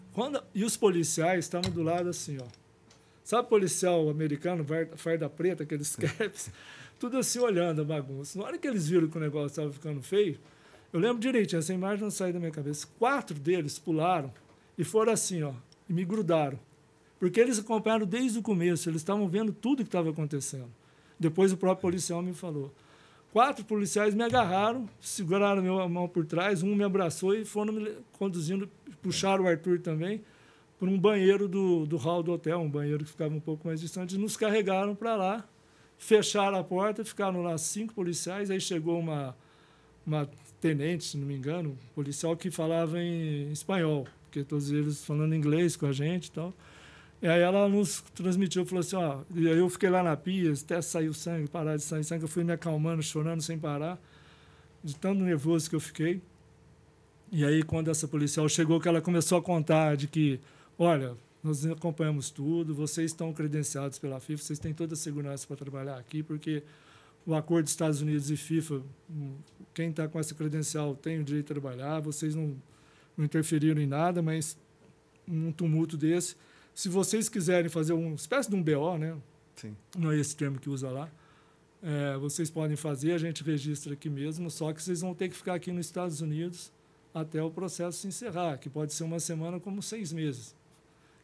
[SPEAKER 2] E os policiais estavam do lado assim, ó. Sabe policial americano, farda preta, aqueles caps? Tudo assim olhando a bagunça. Na hora que eles viram que o negócio estava ficando feio, eu lembro direitinho, essa imagem não saiu da minha cabeça. 4 deles pularam e foram assim, ó, e me grudaram. Porque eles acompanharam desde o começo, eles estavam vendo tudo que estava acontecendo. Depois o próprio policial me falou. 4 policiais me agarraram, seguraram a mão por trás, um me abraçou e foram me conduzindo, puxaram o Arthur também, para um banheiro do hall do hotel, um banheiro que ficava um pouco mais distante, e nos carregaram para lá, fecharam a porta, ficaram lá 5 policiais, aí chegou uma tenente, se não me engano, um policial que falava em espanhol, porque todos eles falando inglês com a gente e tal. E aí ela nos transmitiu, falou assim, ó, e aí eu fiquei lá na pia, até saiu sangue, parar de sair sangue, eu fui me acalmando, chorando sem parar, de tanto nervoso que eu fiquei. E aí quando essa policial chegou, que ela começou a contar de que, olha, nós acompanhamos tudo, vocês estão credenciados pela FIFA, vocês têm toda a segurança para trabalhar aqui, porque o acordo dos Estados Unidos e FIFA, quem está com essa credencial tem o direito de trabalhar, vocês não interferiram em nada, mas num tumulto desse, se vocês quiserem fazer uma espécie de um BO, né?
[SPEAKER 1] Sim.
[SPEAKER 2] Não é esse termo que usa lá, vocês podem fazer, a gente registra aqui mesmo, só que vocês vão ter que ficar aqui nos Estados Unidos até o processo se encerrar, que pode ser uma semana como 6 meses.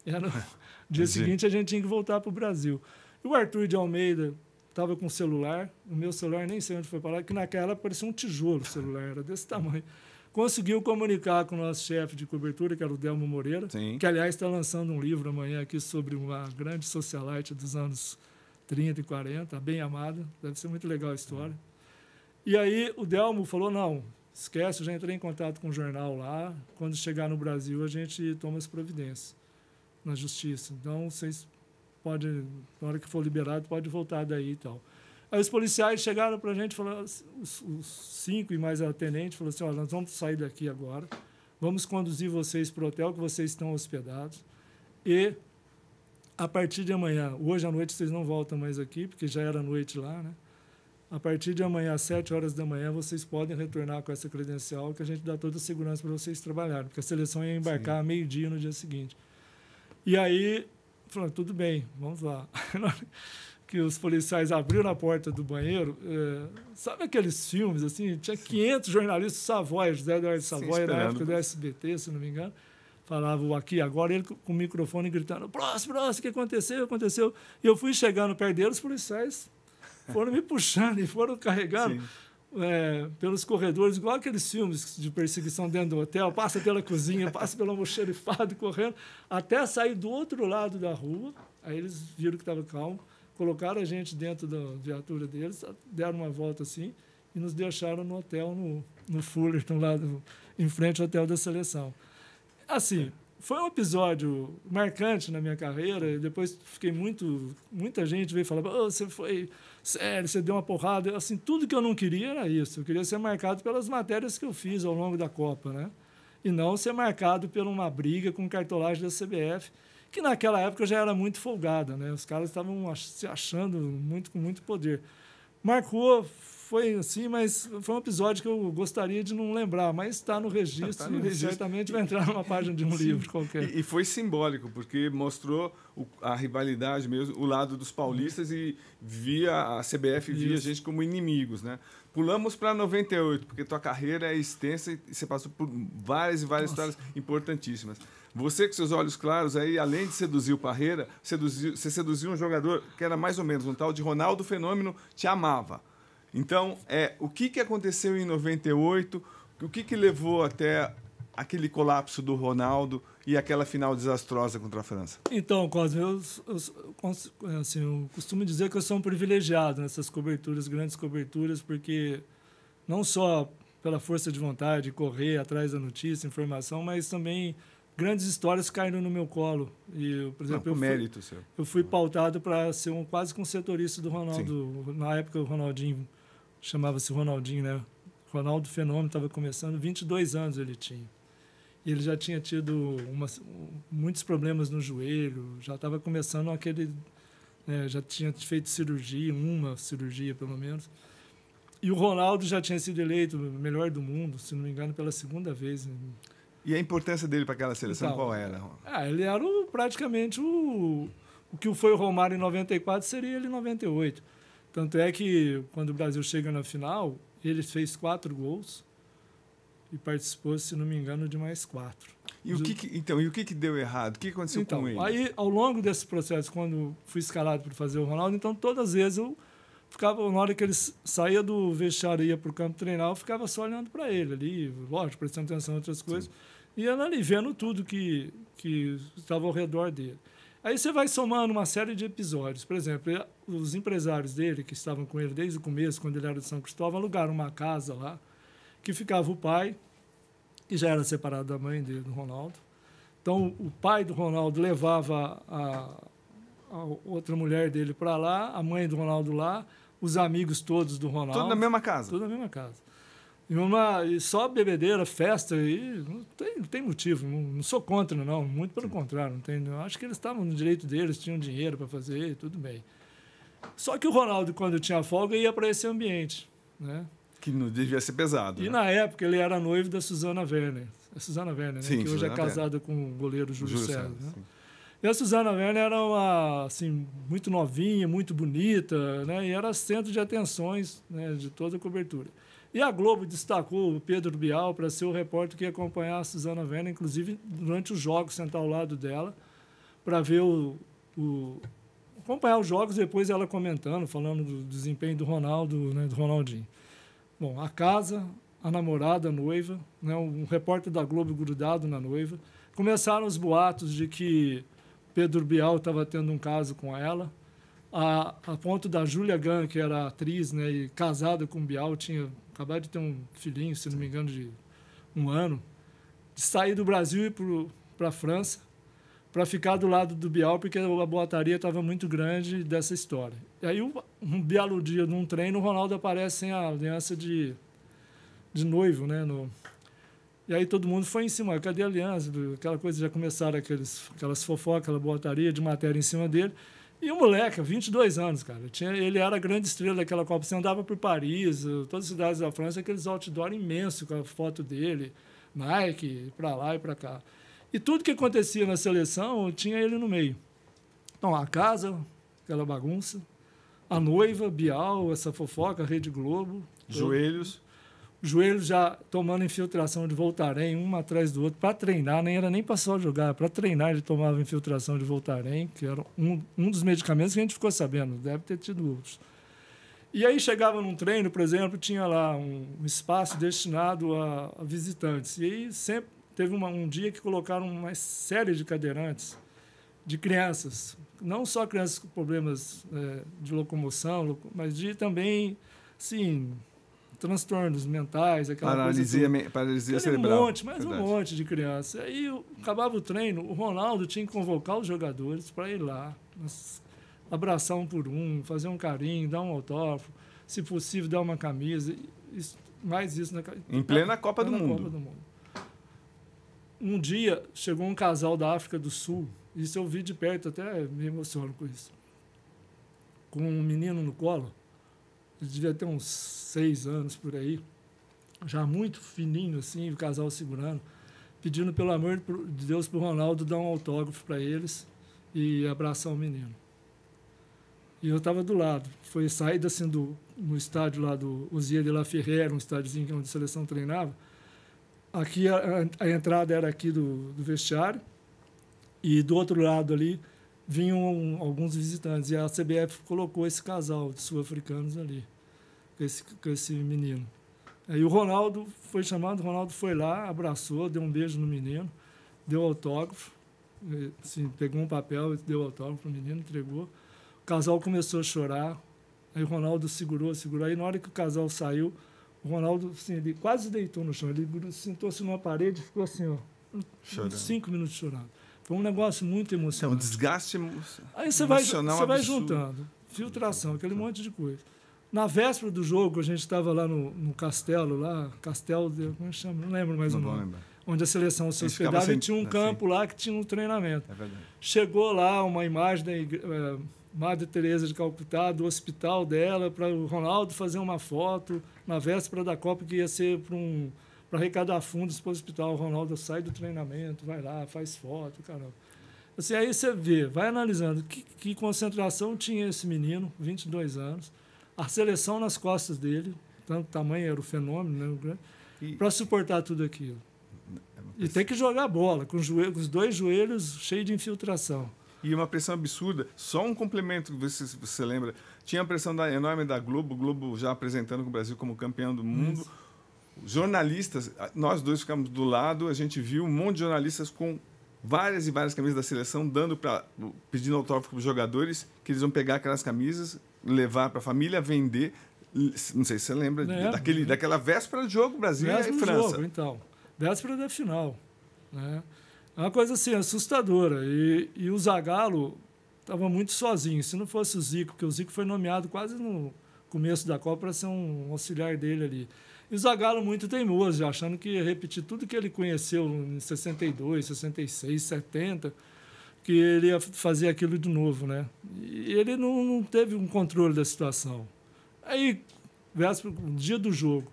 [SPEAKER 2] E no dia seguinte a gente tinha que voltar para o Brasil. E o Arthur de Almeida estava com o celular, o meu celular nem sei onde foi parar, que naquela parecia um tijolo o celular, era desse tamanho. Conseguiu comunicar com o nosso chefe de cobertura, que era o Delmo Moreira,
[SPEAKER 1] Sim.
[SPEAKER 2] que, aliás, está lançando um livro amanhã aqui sobre uma grande socialite dos anos 30 e 40, bem amada, deve ser muito legal a história. E aí o Delmo falou, não, esquece, eu já entrei em contato com o jornal lá, quando chegar no Brasil a gente toma as providências na justiça. Então, vocês podem, na hora que for liberado, pode voltar daí e tal. Aí os policiais chegaram para a gente, falaram, os 5 e mais a tenente, falaram assim, olha, nós vamos sair daqui agora, vamos conduzir vocês para o hotel que vocês estão hospedados e a partir de amanhã, hoje à noite vocês não voltam mais aqui, porque já era noite lá, né? A partir de amanhã, às 7 horas da manhã, vocês podem retornar com essa credencial que a gente dá toda a segurança para vocês trabalharem, porque a seleção ia embarcar à meio-dia no dia seguinte. E aí, falaram, tudo bem, vamos lá. Que os policiais abriram a porta do banheiro, sabe aqueles filmes, assim, tinha 500 jornalistas, Savoy, José Eduardo Savoy, na época do SBT, se não me engano, falavam aqui, agora ele com o microfone gritando, próximo, o que aconteceu, aconteceu. E eu fui chegando perto deles, os policiais foram me puxando e foram carregando pelos corredores, igual aqueles filmes de perseguição dentro do hotel, passa pela cozinha, passa pelo almoxerifado, correndo, até sair do outro lado da rua, aí eles viram que estava calmo, colocaram a gente dentro da viatura deles, deram uma volta assim e nos deixaram no hotel, no Fullerton, lá em frente ao hotel da seleção. Assim, foi um episódio marcante na minha carreira, e depois fiquei muita gente veio falar, oh, você foi sério, você deu uma porrada. Assim, tudo que eu não queria era isso. Eu queria ser marcado pelas matérias que eu fiz ao longo da Copa, né? E não ser marcado por uma briga com cartolagem da CBF, que naquela época já era muito folgada, né? Os caras estavam se achando com muito poder. Marcou, foi assim, mas foi um episódio que eu gostaria de não lembrar, mas está no registro, e certamente vai entrar numa página de um livro qualquer.
[SPEAKER 1] E foi simbólico, porque mostrou a rivalidade mesmo, o lado dos paulistas e via a CBF via a gente como inimigos, né? Pulamos para 98, porque tua carreira é extensa e você passou por várias e várias histórias importantíssimas. Você, com seus olhos claros, aí, além de seduzir o Parreira, você seduziu um jogador que era mais ou menos um tal de Ronaldo Fenômeno, te amava. Então, o que aconteceu em 98? O que levou até aquele colapso do Ronaldo e aquela final desastrosa contra a França?
[SPEAKER 2] Então, Cosme, eu costumo dizer que eu sou um privilegiado nessas coberturas, grandes coberturas, porque não só pela força de vontade, correr atrás da notícia, informação, mas também grandes histórias caíram no meu colo. E, por exemplo, eu fui pautado para ser quase que um setorista do Ronaldo. Sim. Na época, o Ronaldinho, chamava-se Ronaldinho, né? Ronaldo Fenômeno estava começando, 22 anos ele tinha. E ele já tinha tido muitos problemas no joelho, já estava começando já tinha feito cirurgia, uma cirurgia pelo menos. E o Ronaldo já tinha sido eleito o melhor do mundo, se não me engano, pela segunda vez.
[SPEAKER 1] E a importância dele para aquela seleção, então, qual era?
[SPEAKER 2] Ele era praticamente o que foi o Romário em 94, seria ele em 98. Tanto é que, quando o Brasil chega na final, ele fez 4 gols e participou, se não me engano, de mais 4.
[SPEAKER 1] E o que deu errado? O que aconteceu com ele?
[SPEAKER 2] Aí, ao longo desse processo, quando fui escalado para fazer o Ronaldo, então, todas as vezes eu ficava, na hora que ele saía do vestiário e ia para o campo treinar, eu ficava só olhando para ele ali, lógico, prestando atenção em outras coisas. Sim. E ali vendo tudo que estava ao redor dele. Aí você vai somando uma série de episódios. Por exemplo, os empresários dele, que estavam com ele desde o começo, quando ele era de São Cristóvão, alugaram uma casa lá, que ficava o pai, que já era separado da mãe dele, do Ronaldo. Então, o pai do Ronaldo levava a outra mulher dele para lá, a mãe do Ronaldo lá, os amigos todos do Ronaldo.
[SPEAKER 1] Tudo na mesma casa?
[SPEAKER 2] Tudo na mesma casa. E só bebedeira, festa, e não tem motivo, não sou contra, não, muito pelo contrário. Acho que eles estavam no direito deles, tinham dinheiro para fazer, tudo bem. Só que o Ronaldo, quando tinha folga, ia para esse ambiente, né?
[SPEAKER 1] Que não devia ser pesado.
[SPEAKER 2] E na época ele era noivo da Susana Werner. A Susana Werner, né?
[SPEAKER 1] Sim,
[SPEAKER 2] que hoje é casada com o goleiro Júlio César. Né?
[SPEAKER 1] Sim.
[SPEAKER 2] E a Susana Werner era muito novinha, muito bonita, né? E era centro de atenções, né, de toda a cobertura. E a Globo destacou o Pedro Bial para ser o repórter que ia acompanhar a Susana Werner, inclusive durante os jogos, sentar ao lado dela, para ver acompanhar os jogos, depois ela comentando, falando do desempenho do Ronaldo, né, do Ronaldinho. Bom, a casa, a namorada, a noiva, né, um repórter da Globo grudado na noiva. Começaram os boatos de que Pedro Bial estava tendo um caso com ela, a ponto da Júlia Gann, que era atriz, né, e casada com o Bial, tinha acabado de ter um filhinho, se não me engano, de 1 ano, de sair do Brasil e ir para a França para ficar do lado do Bial, porque a boataria estava muito grande dessa história. E aí, um belo dia, num treino, o Ronaldo aparece sem a aliança de noivo, né? E aí todo mundo foi em cima, cadê a aliança? Aquela coisa, já começaram aquelas fofocas, aquela boataria de matéria em cima dele. E o moleque, 22 anos, cara, ele era a grande estrela daquela Copa. Você andava por Paris, todas as cidades da França, aqueles outdoor imensos com a foto dele, Nike, para lá e para cá. E tudo que acontecia na seleção tinha ele no meio. Então, a casa, aquela bagunça, a noiva, Bial, essa fofoca, Rede Globo.
[SPEAKER 1] Joelhos
[SPEAKER 2] já tomando infiltração de Voltaren, um atrás do outro, para treinar, nem era nem para só jogar, para treinar ele tomava infiltração de Voltaren, que era um dos medicamentos que a gente ficou sabendo, deve ter tido outros. E aí chegava num treino, por exemplo, tinha lá um espaço destinado a visitantes. E aí sempre teve um dia que colocaram uma série de cadeirantes, de crianças, não só crianças com problemas de locomoção, mas de também, sim, transtornos mentais, aquela
[SPEAKER 1] paralisia cerebral.
[SPEAKER 2] Um monte de crianças. Aí acabava o treino, o Ronaldo tinha que convocar os jogadores para ir lá, abraçar um por um, fazer um carinho, dar um autógrafo, se possível, dar uma camisa, mais isso.
[SPEAKER 1] Em plena Copa do Mundo.
[SPEAKER 2] Um dia, chegou um casal da África do Sul, isso eu vi de perto, até me emociono com isso, com um menino no colo. Ele devia ter uns 6 anos por aí, já muito fininho assim, o casal segurando, pedindo pelo amor de Deus para o Ronaldo dar um autógrafo para eles e abraçar o menino. E eu estava do lado. Foi saída assim no estádio lá do Osier de La Ferreira, um estádiozinho onde a seleção treinava. Aqui a entrada era aqui do vestiário e do outro lado ali vinham alguns visitantes. E a CBF colocou esse casal de sul-africanos ali, com esse menino. Aí o Ronaldo foi chamado, o Ronaldo foi lá, abraçou, deu um beijo no menino, deu autógrafo, assim, pegou um papel, deu autógrafo para o menino, entregou. O casal começou a chorar, aí o Ronaldo segurou. Aí na hora que o casal saiu, O Ronaldo, assim, ele quase deitou no chão. Ele sentou-se numa parede e ficou assim, ó,
[SPEAKER 1] chorando.
[SPEAKER 2] 5 minutos chorando. Foi um negócio muito emocionante.
[SPEAKER 1] Então, desgaste
[SPEAKER 2] Aí você vai
[SPEAKER 1] absurdo.
[SPEAKER 2] juntando, filtração, aquele monte de coisa. Na véspera do jogo, a gente estava lá no castelo, como é que chama? Não lembro mais o nome. Onde a seleção se hospedava e tinha um campo lá que tinha um treinamento.
[SPEAKER 1] É verdade.
[SPEAKER 2] Chegou lá uma imagem da Madre Teresa de Calcutá, do hospital dela, para o Ronaldo fazer uma foto na véspera da Copa, que ia ser para arrecadar fundos para o hospital. O Ronaldo sai do treinamento, vai lá, faz foto, caramba. Assim, aí você vê, vai analisando que concentração tinha esse menino, 22 anos, a seleção nas costas dele, tanto tamanho era o fenômeno, né, para suportar tudo aquilo. E tem que jogar bola, com os 2 joelhos cheios de infiltração.
[SPEAKER 1] E uma pressão absurda. Só um complemento, você lembra. Tinha a pressão enorme da Globo, o Globo já apresentando o Brasil como campeão do mundo. Jornalistas, nós dois ficamos do lado, a gente viu um monte de jornalistas com várias e várias camisas da seleção, pedindo autógrafo para os jogadores, que eles vão pegar aquelas camisas, levar para a família, vender. Não sei se você lembra daquela véspera de jogo, Brasil e França.
[SPEAKER 2] Jogo, então. Véspera da final. Né? É uma coisa assim, assustadora. E o Zagallo estava muito sozinho. Se não fosse o Zico, porque o Zico foi nomeado quase no começo da Copa para ser um auxiliar dele ali. E o Zagallo muito teimoso, achando que ia repetir tudo que ele conheceu em 62, 66, 70, que ele ia fazer aquilo de novo, né? E ele não teve um controle da situação. Aí, dia do jogo,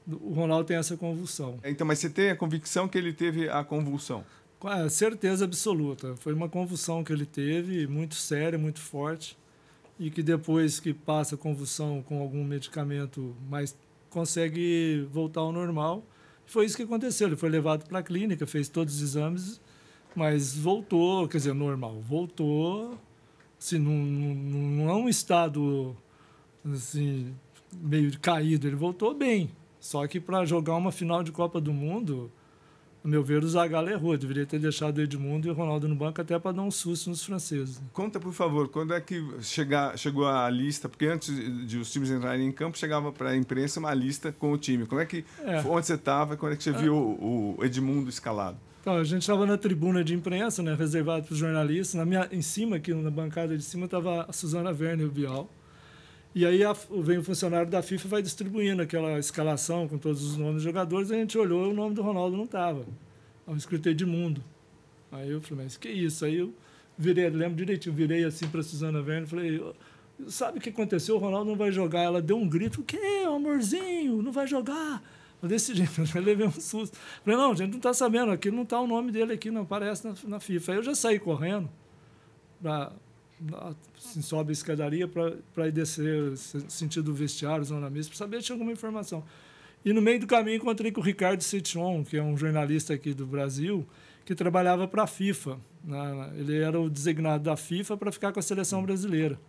[SPEAKER 2] o Ronaldo tem essa convulsão.
[SPEAKER 1] Então, mas você tem a convicção que ele teve a convulsão?
[SPEAKER 2] Com certeza absoluta. Foi uma convulsão que ele teve, muito séria, muito forte, e que depois que passa a convulsão com algum medicamento, mais consegue voltar ao normal. Foi isso que aconteceu. Ele foi levado para a clínica, fez todos os exames, mas voltou, quer dizer, normal. Voltou, assim, não é um estado assim, meio caído. Ele voltou bem. Só que para jogar uma final de Copa do Mundo, a meu ver, o Zagallo errou. Deveria ter deixado o Edmundo e o Ronaldo no banco até para dar um susto nos franceses.
[SPEAKER 1] Conta, por favor, quando é que chegou a lista? Porque antes de os times entrarem em campo, chegava para a imprensa uma lista com o time. Como é que, onde você estava, quando é que você viu o Edmundo escalado?
[SPEAKER 2] Então, a gente estava na tribuna de imprensa, né, reservado para os jornalistas. Em cima, aqui na bancada de cima, estava a Suzana Verne e o Bial. E aí vem o funcionário da FIFA e vai distribuindo aquela escalação com todos os nomes dos jogadores. A gente olhou e o nome do Ronaldo não estava. Estava escrito Edmundo. Aí eu falei, mas que isso? Aí eu lembro direitinho, virei assim para a Suzana Verne e falei, sabe o que aconteceu? O Ronaldo não vai jogar. Ela deu um grito, o quê, amorzinho? Não vai jogar? Desse jeito, eu levei um susto. Falei, não, a gente não está sabendo, aqui não está o nome dele, aqui não aparece na FIFA. Aí eu já saí correndo assim, sobe a escadaria para ir descer sentido vestiário, zona mista, para saber se tinha alguma informação. E no meio do caminho encontrei com o Ricardo Setion, que é um jornalista aqui do Brasil, que trabalhava para a FIFA. Ele era o designado da FIFA para ficar com a seleção brasileira.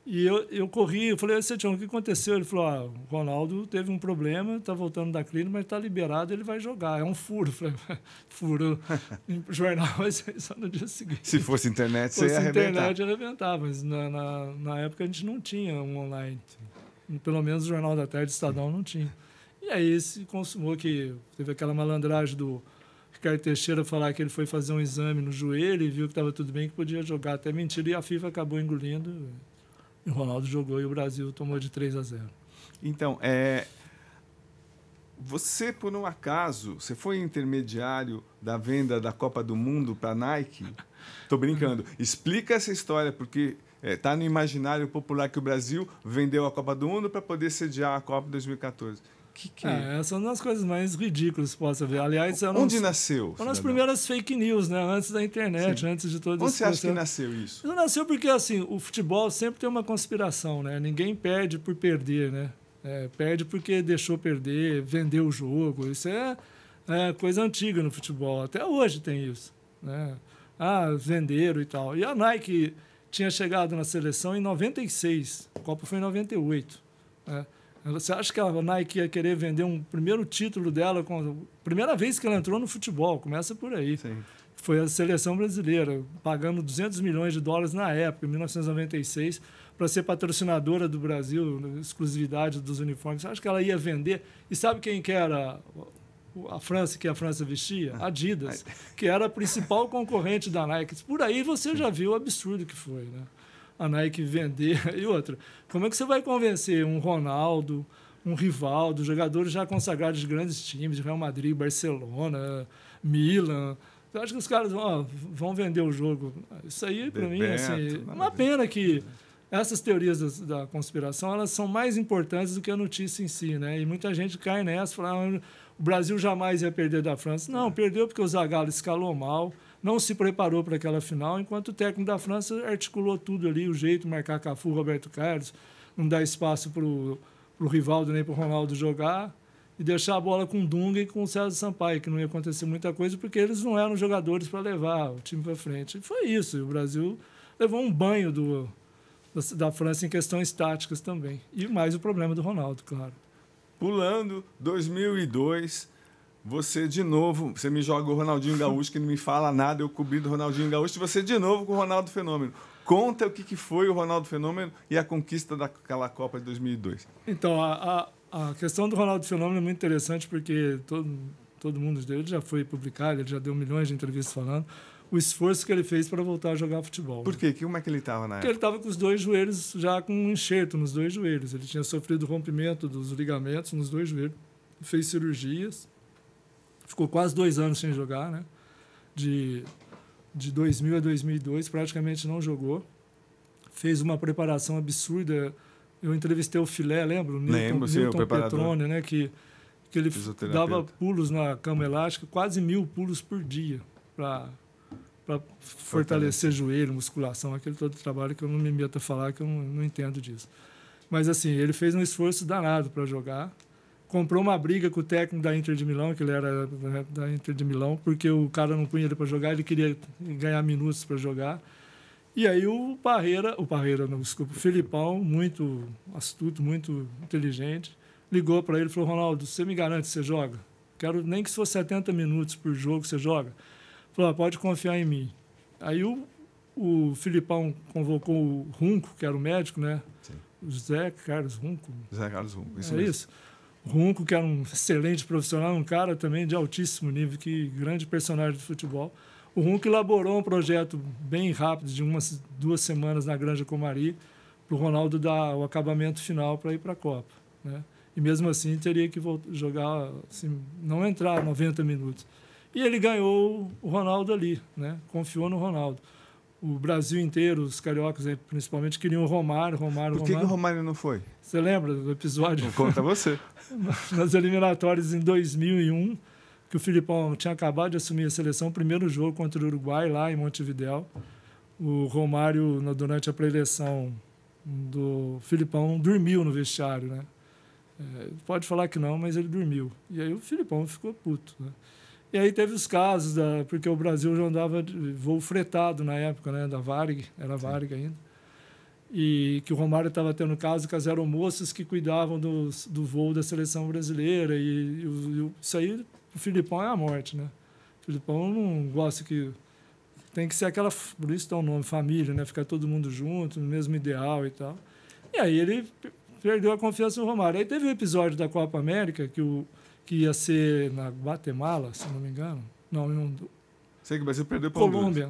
[SPEAKER 2] E eu corri, eu falei, Setion, o que aconteceu? Ele falou, o Ronaldo teve um problema, está voltando da clínica, mas está liberado, ele vai jogar. É um furo. Eu falei, furo em jornal, mas só no dia seguinte.
[SPEAKER 1] Se fosse internet, você ia arrebentar. Se
[SPEAKER 2] internet, ia arrebentar, mas na época a gente não tinha um online. Pelo menos o Jornal da Tarde, Estadão, não tinha. E aí se consumou que teve aquela malandragem do Ricardo Teixeira falar que ele foi fazer um exame no joelho e viu que estava tudo bem, que podia jogar. Até mentira, e a FIFA acabou engolindo. E o Ronaldo jogou e o Brasil tomou de 3-0.
[SPEAKER 1] Então, você, por um acaso, você foi intermediário da venda da Copa do Mundo para a Nike? Estou brincando. Explica essa história, porque está no imaginário popular que o Brasil vendeu a Copa do Mundo para poder sediar a Copa 2014.
[SPEAKER 2] Essas são as coisas mais ridículas que possa ver. Aliás,
[SPEAKER 1] onde nasceu?
[SPEAKER 2] Foram as primeiras fake news, né? Antes da internet,
[SPEAKER 1] Sim.
[SPEAKER 2] Antes de todo isso.
[SPEAKER 1] Onde você acha que nasceu isso?
[SPEAKER 2] Isso nasceu porque assim, o futebol sempre tem uma conspiração, né? Ninguém perde por perder, né? Perde porque deixou perder, vendeu o jogo. Isso é coisa antiga no futebol. Até hoje tem isso, né? Venderam e tal. E a Nike tinha chegado na seleção em 96. A Copa foi em 98, né? Você acha que a Nike ia querer vender um primeiro título dela, primeira vez que ela entrou no futebol? Começa por aí.
[SPEAKER 1] Sim.
[SPEAKER 2] foi a seleção brasileira, pagando 200 milhões de dólares na época, em 1996, para ser patrocinadora do Brasil, exclusividade dos uniformes. Você acha que ela ia vender? E sabe quem que era a França, que a França vestia? Adidas, que era a principal concorrente da Nike. Por aí você já viu o absurdo que foi, né? A Nike vender. E outra, como é que você vai convencer um Ronaldo, um Rivaldo, jogadores já consagrados de grandes times, de Real Madrid, Barcelona, Milan? Eu acho que os caras vão vender o jogo. Isso aí, para mim, assim, uma pena que essas teorias da conspiração, elas são mais importantes do que a notícia em si, né? E muita gente cai nessa, fala, o Brasil jamais ia perder da França. Não, perdeu porque o Zagallo escalou mal, não se preparou para aquela final, enquanto o técnico da França articulou tudo ali, o jeito, marcar Cafu, Roberto Carlos, não dar espaço para o Rivaldo nem para o Ronaldo jogar, e deixar a bola com o Dunga e com o César Sampaio, que não ia acontecer muita coisa, porque eles não eram jogadores para levar o time para frente. E foi isso, e o Brasil levou um banho da França em questões táticas também. E mais o problema do Ronaldo, claro.
[SPEAKER 1] Pulando, 2002, você de novo, você me joga o Ronaldinho Gaúcho, que não me fala nada, eu cobri do Ronaldinho Gaúcho, e você de novo com o Ronaldo Fenômeno. Conta o que foi o Ronaldo Fenômeno e a conquista daquela Copa de 2002.
[SPEAKER 2] Então, a questão do Ronaldo Fenômeno é muito interessante, porque todo mundo dele já foi publicado, ele já deu milhões de entrevistas falando o esforço que ele fez para voltar a jogar futebol.
[SPEAKER 1] Por quê? Como é que ele estava na época?
[SPEAKER 2] Porque ele estava com os dois joelhos, já com um enxerto nos dois joelhos. Ele tinha sofrido rompimento dos ligamentos nos dois joelhos, fez cirurgias, ficou quase 2 anos sem jogar, né? De 2000 a 2002, praticamente não jogou. Fez uma preparação absurda. Eu entrevistei o Filé, lembra?
[SPEAKER 1] Newton
[SPEAKER 2] Petrone, né? Que ele dava pulos na cama elástica, quase 1000 pulos por dia, para fortalecer joelho, musculação, aquele todo trabalho que eu não me meto a falar, que eu não entendo disso. Mas, assim, ele fez um esforço danado para jogar. Comprou uma briga com o técnico da Inter de Milão, que ele era da Inter de Milão, porque o cara não punha ele para jogar, ele queria ganhar minutos para jogar. E aí o Filipão, muito astuto, muito inteligente, ligou para ele e falou: Ronaldo, você me garante que você joga? Quero nem que se for 70 minutos por jogo, você joga? Falou: pode confiar em mim. Aí o Filipão convocou o Runco, que era o médico, né?
[SPEAKER 1] Sim.
[SPEAKER 2] O José Carlos Runco.
[SPEAKER 1] José Carlos Runco, isso
[SPEAKER 2] é
[SPEAKER 1] mesmo.
[SPEAKER 2] Isso. Runco, que era um excelente profissional, um cara também de altíssimo nível, que grande personagem de futebol. O Runco elaborou um projeto bem rápido, de 2 semanas na Granja Comari, para o Ronaldo dar o acabamento final para ir para a Copa, né? E mesmo assim teria que jogar, assim, não entrar 90 minutos. E ele ganhou o Ronaldo ali, né? Confiou no Ronaldo. O Brasil inteiro, os cariocas principalmente, queriam o Romário.
[SPEAKER 1] Por que o Romário não foi?
[SPEAKER 2] Você lembra do episódio?
[SPEAKER 1] Conta você.
[SPEAKER 2] Nas eliminatórias em 2001, que o Filipão tinha acabado de assumir a seleção, primeiro jogo contra o Uruguai, lá em Montevidéu. O Romário, durante a pré-eleição do Filipão, dormiu no vestiário, né? Pode falar que não, mas ele dormiu. E aí o Filipão ficou puto, né? E aí teve os casos, porque o Brasil já andava de voo fretado na época, né, da Varig, era Varig ainda, e que o Romário estava tendo caso com as aeromoças que cuidavam do voo da seleção brasileira, e isso aí, o Filipão é a morte, né? O Filipão não gosta que... Tem que ser aquela... Por isso dá o nome, família, né? Ficar todo mundo junto, no mesmo ideal e tal. E aí ele perdeu a confiança no Romário. Aí teve um episódio da Copa América que ia ser na Guatemala, se não me engano. Não.
[SPEAKER 1] Sei que o Brasil perdeu para
[SPEAKER 2] Colômbia.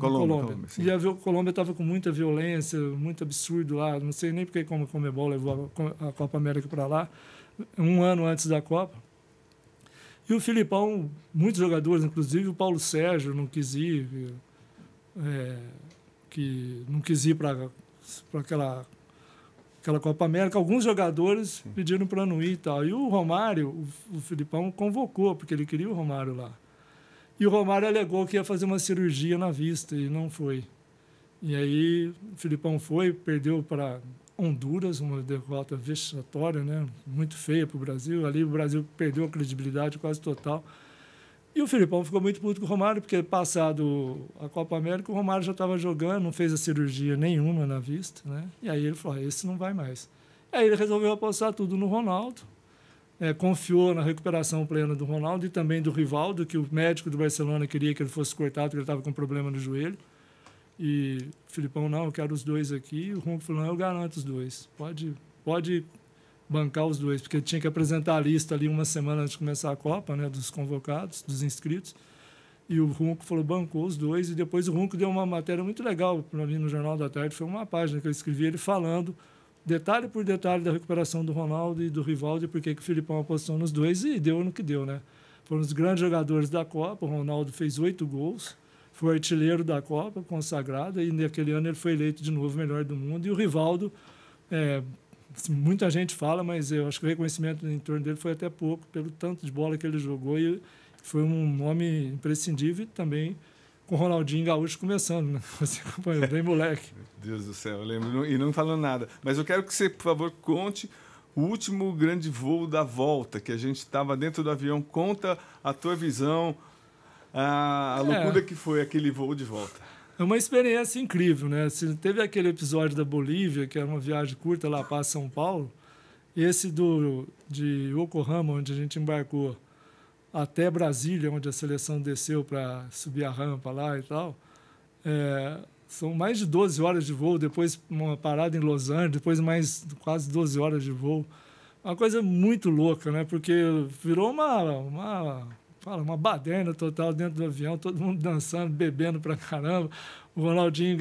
[SPEAKER 1] Sim.
[SPEAKER 2] E a Colômbia estava com muita violência, muito absurdo lá. Não sei nem porque como a Conmebol levou a Copa América para lá, 1 ano antes da Copa. E o Filipão, muitos jogadores, inclusive o Paulo Sérgio, não quis ir, para aquela Copa América. Alguns jogadores pediram para não ir e tal. E o Romário, o Filipão convocou, porque ele queria o Romário lá. E o Romário alegou que ia fazer uma cirurgia na vista e não foi. E aí o Filipão foi, perdeu para Honduras, uma derrota vexatória, né? Muito feia para o Brasil. Ali o Brasil perdeu a credibilidade quase total. E o Filipão ficou muito puto com o Romário, porque passado a Copa América, o Romário já estava jogando, não fez a cirurgia nenhuma na vista, né? E aí ele falou: esse não vai mais. E aí ele resolveu apostar tudo no Ronaldo, confiou na recuperação plena do Ronaldo e também do Rivaldo, que o médico do Barcelona queria que ele fosse cortado, porque ele estava com problema no joelho. E o Filipão, não, eu quero os dois aqui. O Runco falou, não, eu garanto os dois. Pode bancar os dois, porque tinha que apresentar a lista ali uma semana antes de começar a Copa, né, dos convocados, dos inscritos. E o Runco falou, bancou os dois. E depois o Runco deu uma matéria muito legal ali no Jornal da Tarde. Foi uma página que eu escrevi ele falando detalhe por detalhe da recuperação do Ronaldo e do Rivaldo e por que o Filipão apostou nos dois. E deu no que deu, né? Foram os grandes jogadores da Copa. O Ronaldo fez 8 gols. Foi artilheiro da Copa, consagrado. E naquele ano ele foi eleito de novo melhor do mundo. E o Rivaldo, muita gente fala, mas eu acho que o reconhecimento em torno dele foi até pouco, pelo tanto de bola que ele jogou. E foi um nome imprescindível e também com o Ronaldinho Gaúcho começando, né? Você acompanhou, bem moleque.
[SPEAKER 1] Meu Deus do céu, eu lembro, e não falou nada. Mas eu quero que você, por favor, conte o último grande voo da volta, que a gente estava dentro do avião. Conta a tua visão, a loucura que foi aquele voo de volta.
[SPEAKER 2] É uma experiência incrível, né? Teve aquele episódio da Bolívia, que era uma viagem curta lá para São Paulo. Esse de Yokohama, onde a gente embarcou, até Brasília, onde a seleção desceu para subir a rampa lá e tal. São mais de 12 horas de voo, depois uma parada em Los Angeles, depois mais quase 12 horas de voo. Uma coisa muito louca, né? Porque virou uma baderna total dentro do avião, todo mundo dançando, bebendo pra caramba. O Ronaldinho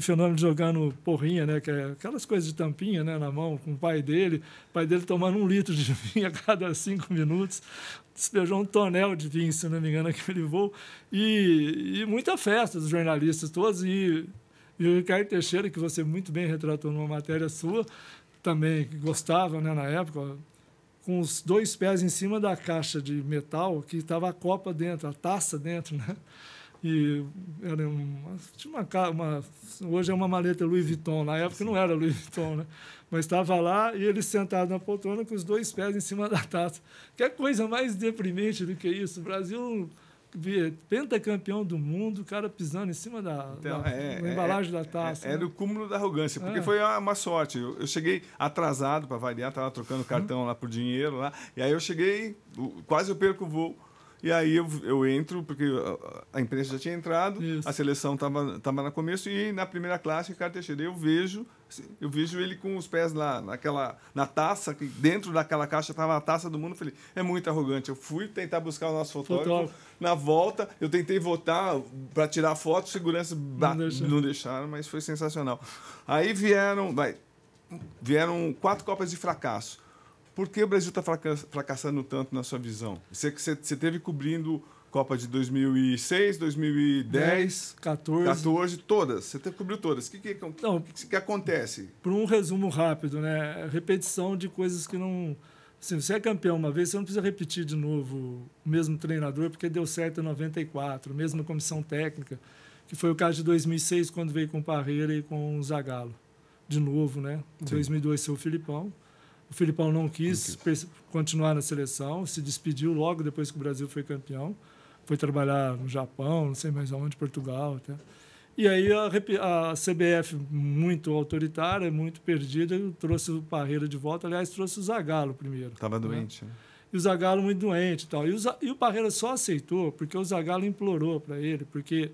[SPEAKER 2] Fenômeno jogando porrinha, né? Que é aquelas coisas de tampinha, né? Na mão, com o pai dele tomando 1 litro de vinho a cada 5 minutos. Despejou um tonel de vinho, se não me engano, aquele voo. E muita festa dos jornalistas todos. E o Ricardo Teixeira, que você muito bem retratou numa matéria sua, também que gostava, né, na época, com os 2 pés em cima da caixa de metal, que estava a copa dentro, a taça dentro, né? E era hoje é uma maleta Louis Vuitton, na época não era Louis Vuitton, né? Mas estava lá e ele sentado na poltrona com os 2 pés em cima da taça. Que coisa mais deprimente do que isso? O Brasil, pentacampeão do mundo, o cara pisando em cima da embalagem da taça.
[SPEAKER 1] Era o cúmulo da arrogância, porque foi uma sorte. Eu cheguei atrasado, para variar, estava trocando cartão lá por dinheiro, lá, e aí eu cheguei, quase eu perco o voo. E aí eu entro, porque a imprensa já tinha entrado, a seleção estava no começo, e na primeira classe, Ricardo Teixeira, eu vejo ele com os pés lá na taça, que dentro daquela caixa estava a taça do mundo. Eu falei, é muito arrogante. Eu fui tentar buscar o nosso fotógrafo. Na volta, eu tentei voltar para tirar foto, segurança não deixaram, mas foi sensacional. Aí vieram 4 Copas de fracasso. Por que o Brasil está fracassando tanto na sua visão? Você teve cobrindo Copa de 2006, 2010, 14, todas. Você cobriu todas. O que acontece?
[SPEAKER 2] Por um resumo rápido, né? Repetição de coisas que não... Assim, você é campeão uma vez, você não precisa repetir de novo o mesmo treinador, porque deu certo em 94, mesma comissão técnica, que foi o caso de 2006, quando veio com o Parreira e com o Zagallo. De novo, né? Em 2002, seu Filipão. O Filipão não quis continuar na seleção, se despediu logo depois que o Brasil foi campeão. Foi trabalhar no Japão, não sei mais aonde, Portugal até. E aí a CBF, muito autoritária, muito perdida, trouxe o Parreira de volta. Aliás, trouxe o Zagallo primeiro.
[SPEAKER 1] Estava doente, né?
[SPEAKER 2] E o Zagallo muito doente e tal. E o Parreira só aceitou porque o Zagallo implorou para ele, porque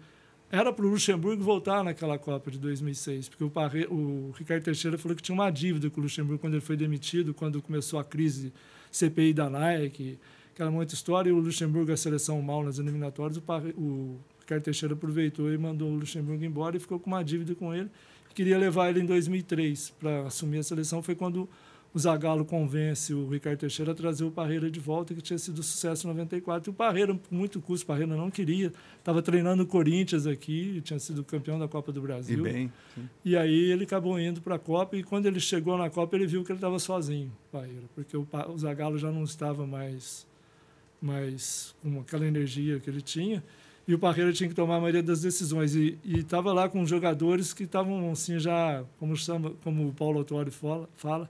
[SPEAKER 2] era para o Luxemburgo voltar naquela Copa de 2006, porque o Ricardo Teixeira falou que tinha uma dívida com o Luxemburgo quando ele foi demitido, quando começou a crise CPI da Nike, aquela muita história, e o Luxemburgo, a seleção mal nas eliminatórias, o Ricardo Teixeira aproveitou e mandou o Luxemburgo embora e ficou com uma dívida com ele. Queria levar ele em 2003 para assumir a seleção. Foi quando o Zagallo convence o Ricardo Teixeira a trazer o Parreira de volta, que tinha sido sucesso em 94. E o Parreira, por muito custo, o Parreira não queria. Estava treinando o Corinthians aqui, tinha sido campeão da Copa do Brasil.
[SPEAKER 1] E bem. Sim.
[SPEAKER 2] E aí ele acabou indo para a Copa, e quando ele chegou na Copa, ele viu que ele estava sozinho, Parreira, porque o Zagallo já não estava mais com aquela energia que ele tinha, e o Parreira tinha que tomar a maioria das decisões. E estava lá com jogadores que estavam, assim, já, como o Paulo Autuori fala,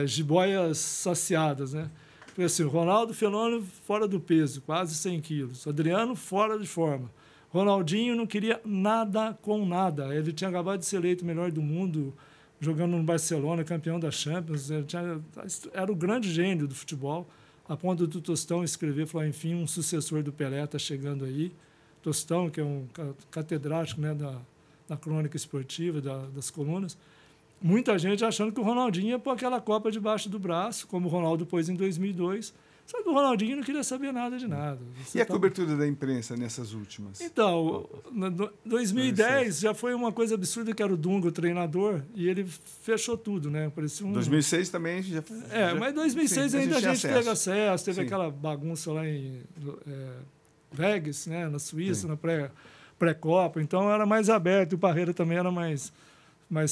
[SPEAKER 2] jiboias saciadas, né? Porque assim, o Ronaldo Fenômeno fora do peso, quase 100 quilos. Adriano fora de forma. Ronaldinho não queria nada com nada. Ele tinha acabado de ser eleito o melhor do mundo jogando no Barcelona, campeão da Champions. Era o grande gênio do futebol, a ponto do Tostão escrever, falar, enfim, um sucessor do Pelé está chegando aí. Tostão, que é um catedrático, né, da crônica esportiva, das colunas. Muita gente achando que o Ronaldinho ia pôr aquela Copa debaixo do braço, como o Ronaldo pôs em 2002. Só que o Ronaldinho não queria saber nada de nada.
[SPEAKER 1] E a cobertura da imprensa nessas últimas?
[SPEAKER 2] Então, em 2010 já foi uma coisa absurda, que era o Dunga, o treinador, e ele fechou tudo, né? Parecia
[SPEAKER 1] 2006 também já...
[SPEAKER 2] Mas em 2006 sim, ainda a gente teve acesso, teve
[SPEAKER 1] sim.
[SPEAKER 2] Aquela bagunça lá em Vegas, né? Na Suíça, sim. Na pré-Copa. Então era mais aberto, e o Parreira também era mais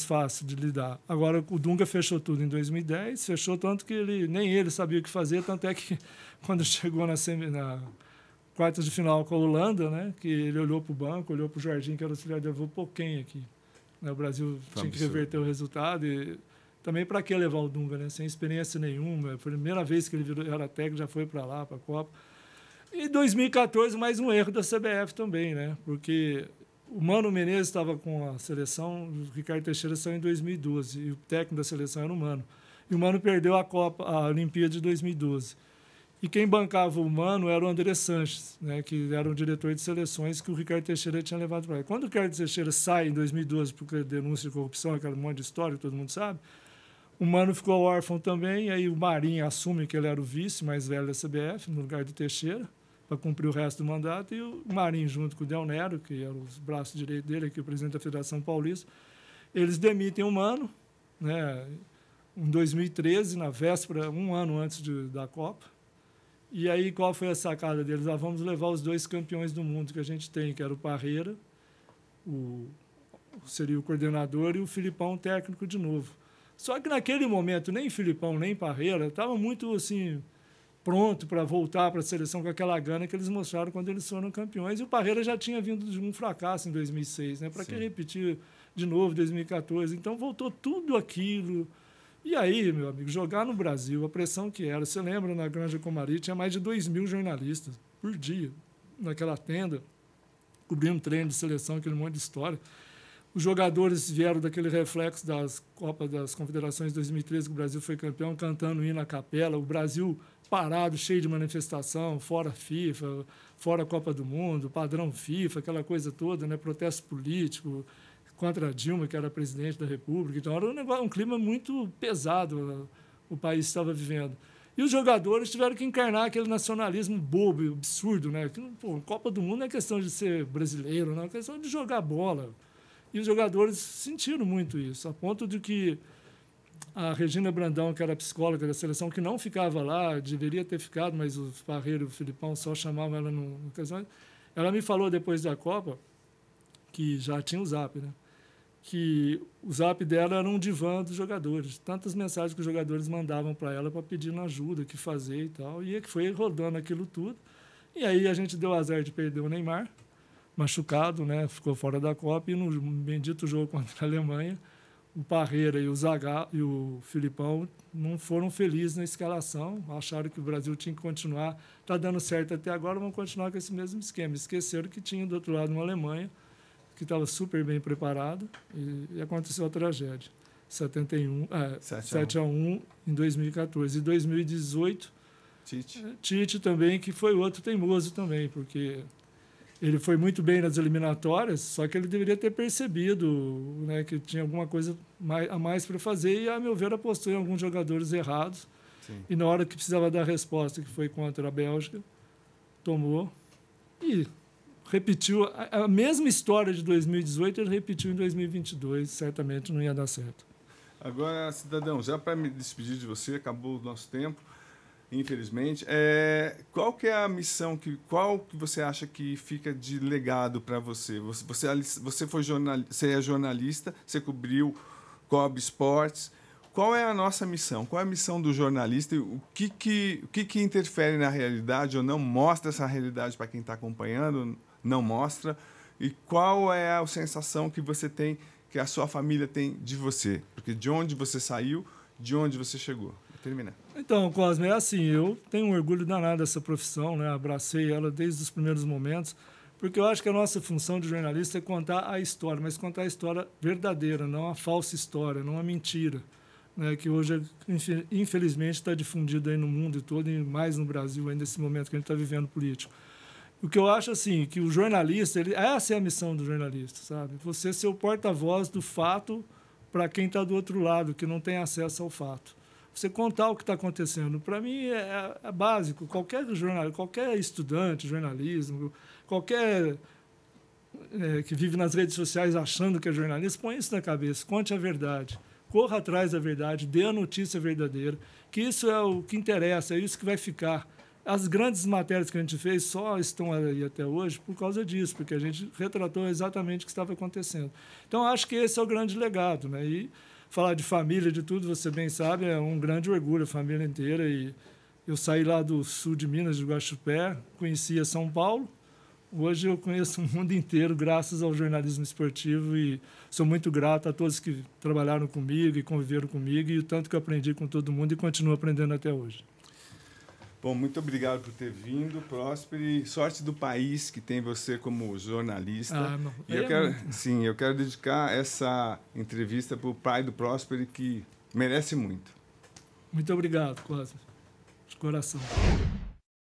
[SPEAKER 2] fácil de lidar. Agora, o Dunga fechou tudo em 2010, fechou tanto que nem ele sabia o que fazer, tanto é que quando chegou na quartas de final com a Holanda, né, que ele olhou para o banco, olhou para o Jorginho, que era o auxiliar dele, vou pôr quem aqui? O Brasil tinha que reverter o resultado e também para que levar o Dunga, né, sem experiência nenhuma, foi a primeira vez que ele era técnico, já foi para lá, para a Copa. E 2014, mais um erro da CBF também, né, porque o Mano Menezes estava com a seleção, o Ricardo Teixeira saiu em 2012, e o técnico da seleção era o Mano. E o Mano perdeu a Olimpíada de 2012. E quem bancava o Mano era o André Sanches, né, que era o diretor de seleções que o Ricardo Teixeira tinha levado para lá. Quando o Ricardo Teixeira sai em 2012 por denúncia de corrupção, aquele monte de história que todo mundo sabe, o Mano ficou órfão também, e aí o Marinho assume que ele era o vice mais velho da CBF, no lugar do Teixeira, para cumprir o resto do mandato, e o Marinho, junto com o Del Nero, que era os braços direitos dele, aqui o presidente da Federação Paulista, eles demitem o Mano, né, em 2013, na véspera, um ano antes da Copa. E aí, qual foi a sacada deles? Vamos levar os 2 campeões do mundo que a gente tem, que era o Parreira, seria o coordenador, e o Filipão, técnico de novo. Só que naquele momento, nem Filipão, nem Parreira estavam muito assim pronto para voltar para a seleção com aquela gana que eles mostraram quando eles foram campeões. E o Parreira já tinha vindo de um fracasso em 2006, né? Para que repetir de novo em 2014? Então, voltou tudo aquilo. E aí, meu amigo, jogar no Brasil, a pressão que era. Você lembra, na Granja Comari, tinha mais de 2.000 jornalistas por dia naquela tenda, cobrindo treino de seleção, aquele monte de história. Os jogadores vieram daquele reflexo das Copas das Confederações de 2013, que o Brasil foi campeão, cantando o hino à capela. O Brasil parado, cheio de manifestação, fora FIFA, fora a Copa do Mundo, padrão FIFA, aquela coisa toda, né? Protesto político contra a Dilma, que era presidente da República. Então, era um clima muito pesado o país estava vivendo. E os jogadores tiveram que encarnar aquele nacionalismo bobo, absurdo, né? Que, pô, Copa do Mundo não é questão de ser brasileiro, não, é questão de jogar bola. E os jogadores sentiram muito isso, a ponto de que a Regina Brandão, que era psicóloga da seleção, que não ficava lá, deveria ter ficado, mas o Parreira e o Filipão só chamavam ela no ocasião. Ela me falou depois da Copa, que já tinha o Zap, né? Que o Zap dela era um divã dos jogadores. Tantas mensagens que os jogadores mandavam para ela para pedir ajuda, o que fazer e tal. E foi rodando aquilo tudo. E aí a gente deu azar de perder o Neymar, machucado, né? Ficou fora da Copa. E no bendito jogo contra a Alemanha, o Parreira e o Filipão não foram felizes na escalação, acharam que o Brasil tinha que continuar, está dando certo até agora, vamos continuar com esse mesmo esquema. Esqueceram que tinha do outro lado uma Alemanha, que estava super bem preparada, e aconteceu a tragédia. 7-1 em 2014. E 2018, Tite também, que foi outro teimoso também, porque ele foi muito bem nas eliminatórias, só que ele deveria ter percebido, né, que tinha alguma coisa a mais para fazer e, a meu ver, apostou em alguns jogadores errados. Sim. E na hora que precisava dar a resposta, que foi contra a Bélgica, tomou e repetiu a mesma história de 2018, ele repetiu em 2022, certamente não ia dar certo.
[SPEAKER 1] Agora, cidadão, já para me despedir de você, acabou o nosso tempo, infelizmente. Qual que é a missão, qual que você acha que fica de legado para você? Você é jornalista, você cobre esportes. Qual é a nossa missão? Qual é a missão do jornalista? O que interfere na realidade ou não mostra essa realidade para quem está acompanhando? Não mostra? E qual é a sensação que você tem, que a sua família tem de você? Porque de onde você saiu, de onde você chegou? Vou terminar. Então,
[SPEAKER 2] Cosme, é assim, eu tenho um orgulho danado dessa profissão, né? Abracei ela desde os primeiros momentos, Porque eu acho que a nossa função de jornalista é contar a história, mas contar a história verdadeira, não a falsa história, não a mentira, né, que hoje, infelizmente, está difundida aí no mundo todo e mais no Brasil, ainda nesse momento que a gente está vivendo político. O que eu acho assim, que o jornalista, essa é a missão do jornalista, sabe? Você ser o porta-voz do fato para quem está do outro lado, que não tem acesso ao fato. Você contar o que está acontecendo. Para mim, é básico. Qualquer jornalista, qualquer estudante de jornalismo, qualquer que vive nas redes sociais achando que é jornalista, põe isso na cabeça, conte a verdade. Corra atrás da verdade, dê a notícia verdadeira, que isso é o que interessa, é isso que vai ficar. As grandes matérias que a gente fez só estão aí até hoje por causa disso, porque a gente retratou exatamente o que estava acontecendo. Então, acho que esse é o grande legado, né? E falar de família, de tudo, você bem sabe, é um grande orgulho, a família inteira. E eu saí lá do sul de Minas, de Guaxupé, conhecia São Paulo. Hoje eu conheço o mundo inteiro graças ao jornalismo esportivo e sou muito grato a todos que trabalharam comigo e conviveram comigo e o tanto que eu aprendi com todo mundo e continuo aprendendo até hoje.
[SPEAKER 1] Bom, muito obrigado por ter vindo, Próspere. Sorte do país que tem você como jornalista. E eu quero dedicar essa entrevista para o pai do Próspere, que merece muito.
[SPEAKER 2] Muito obrigado, Cosme. De coração.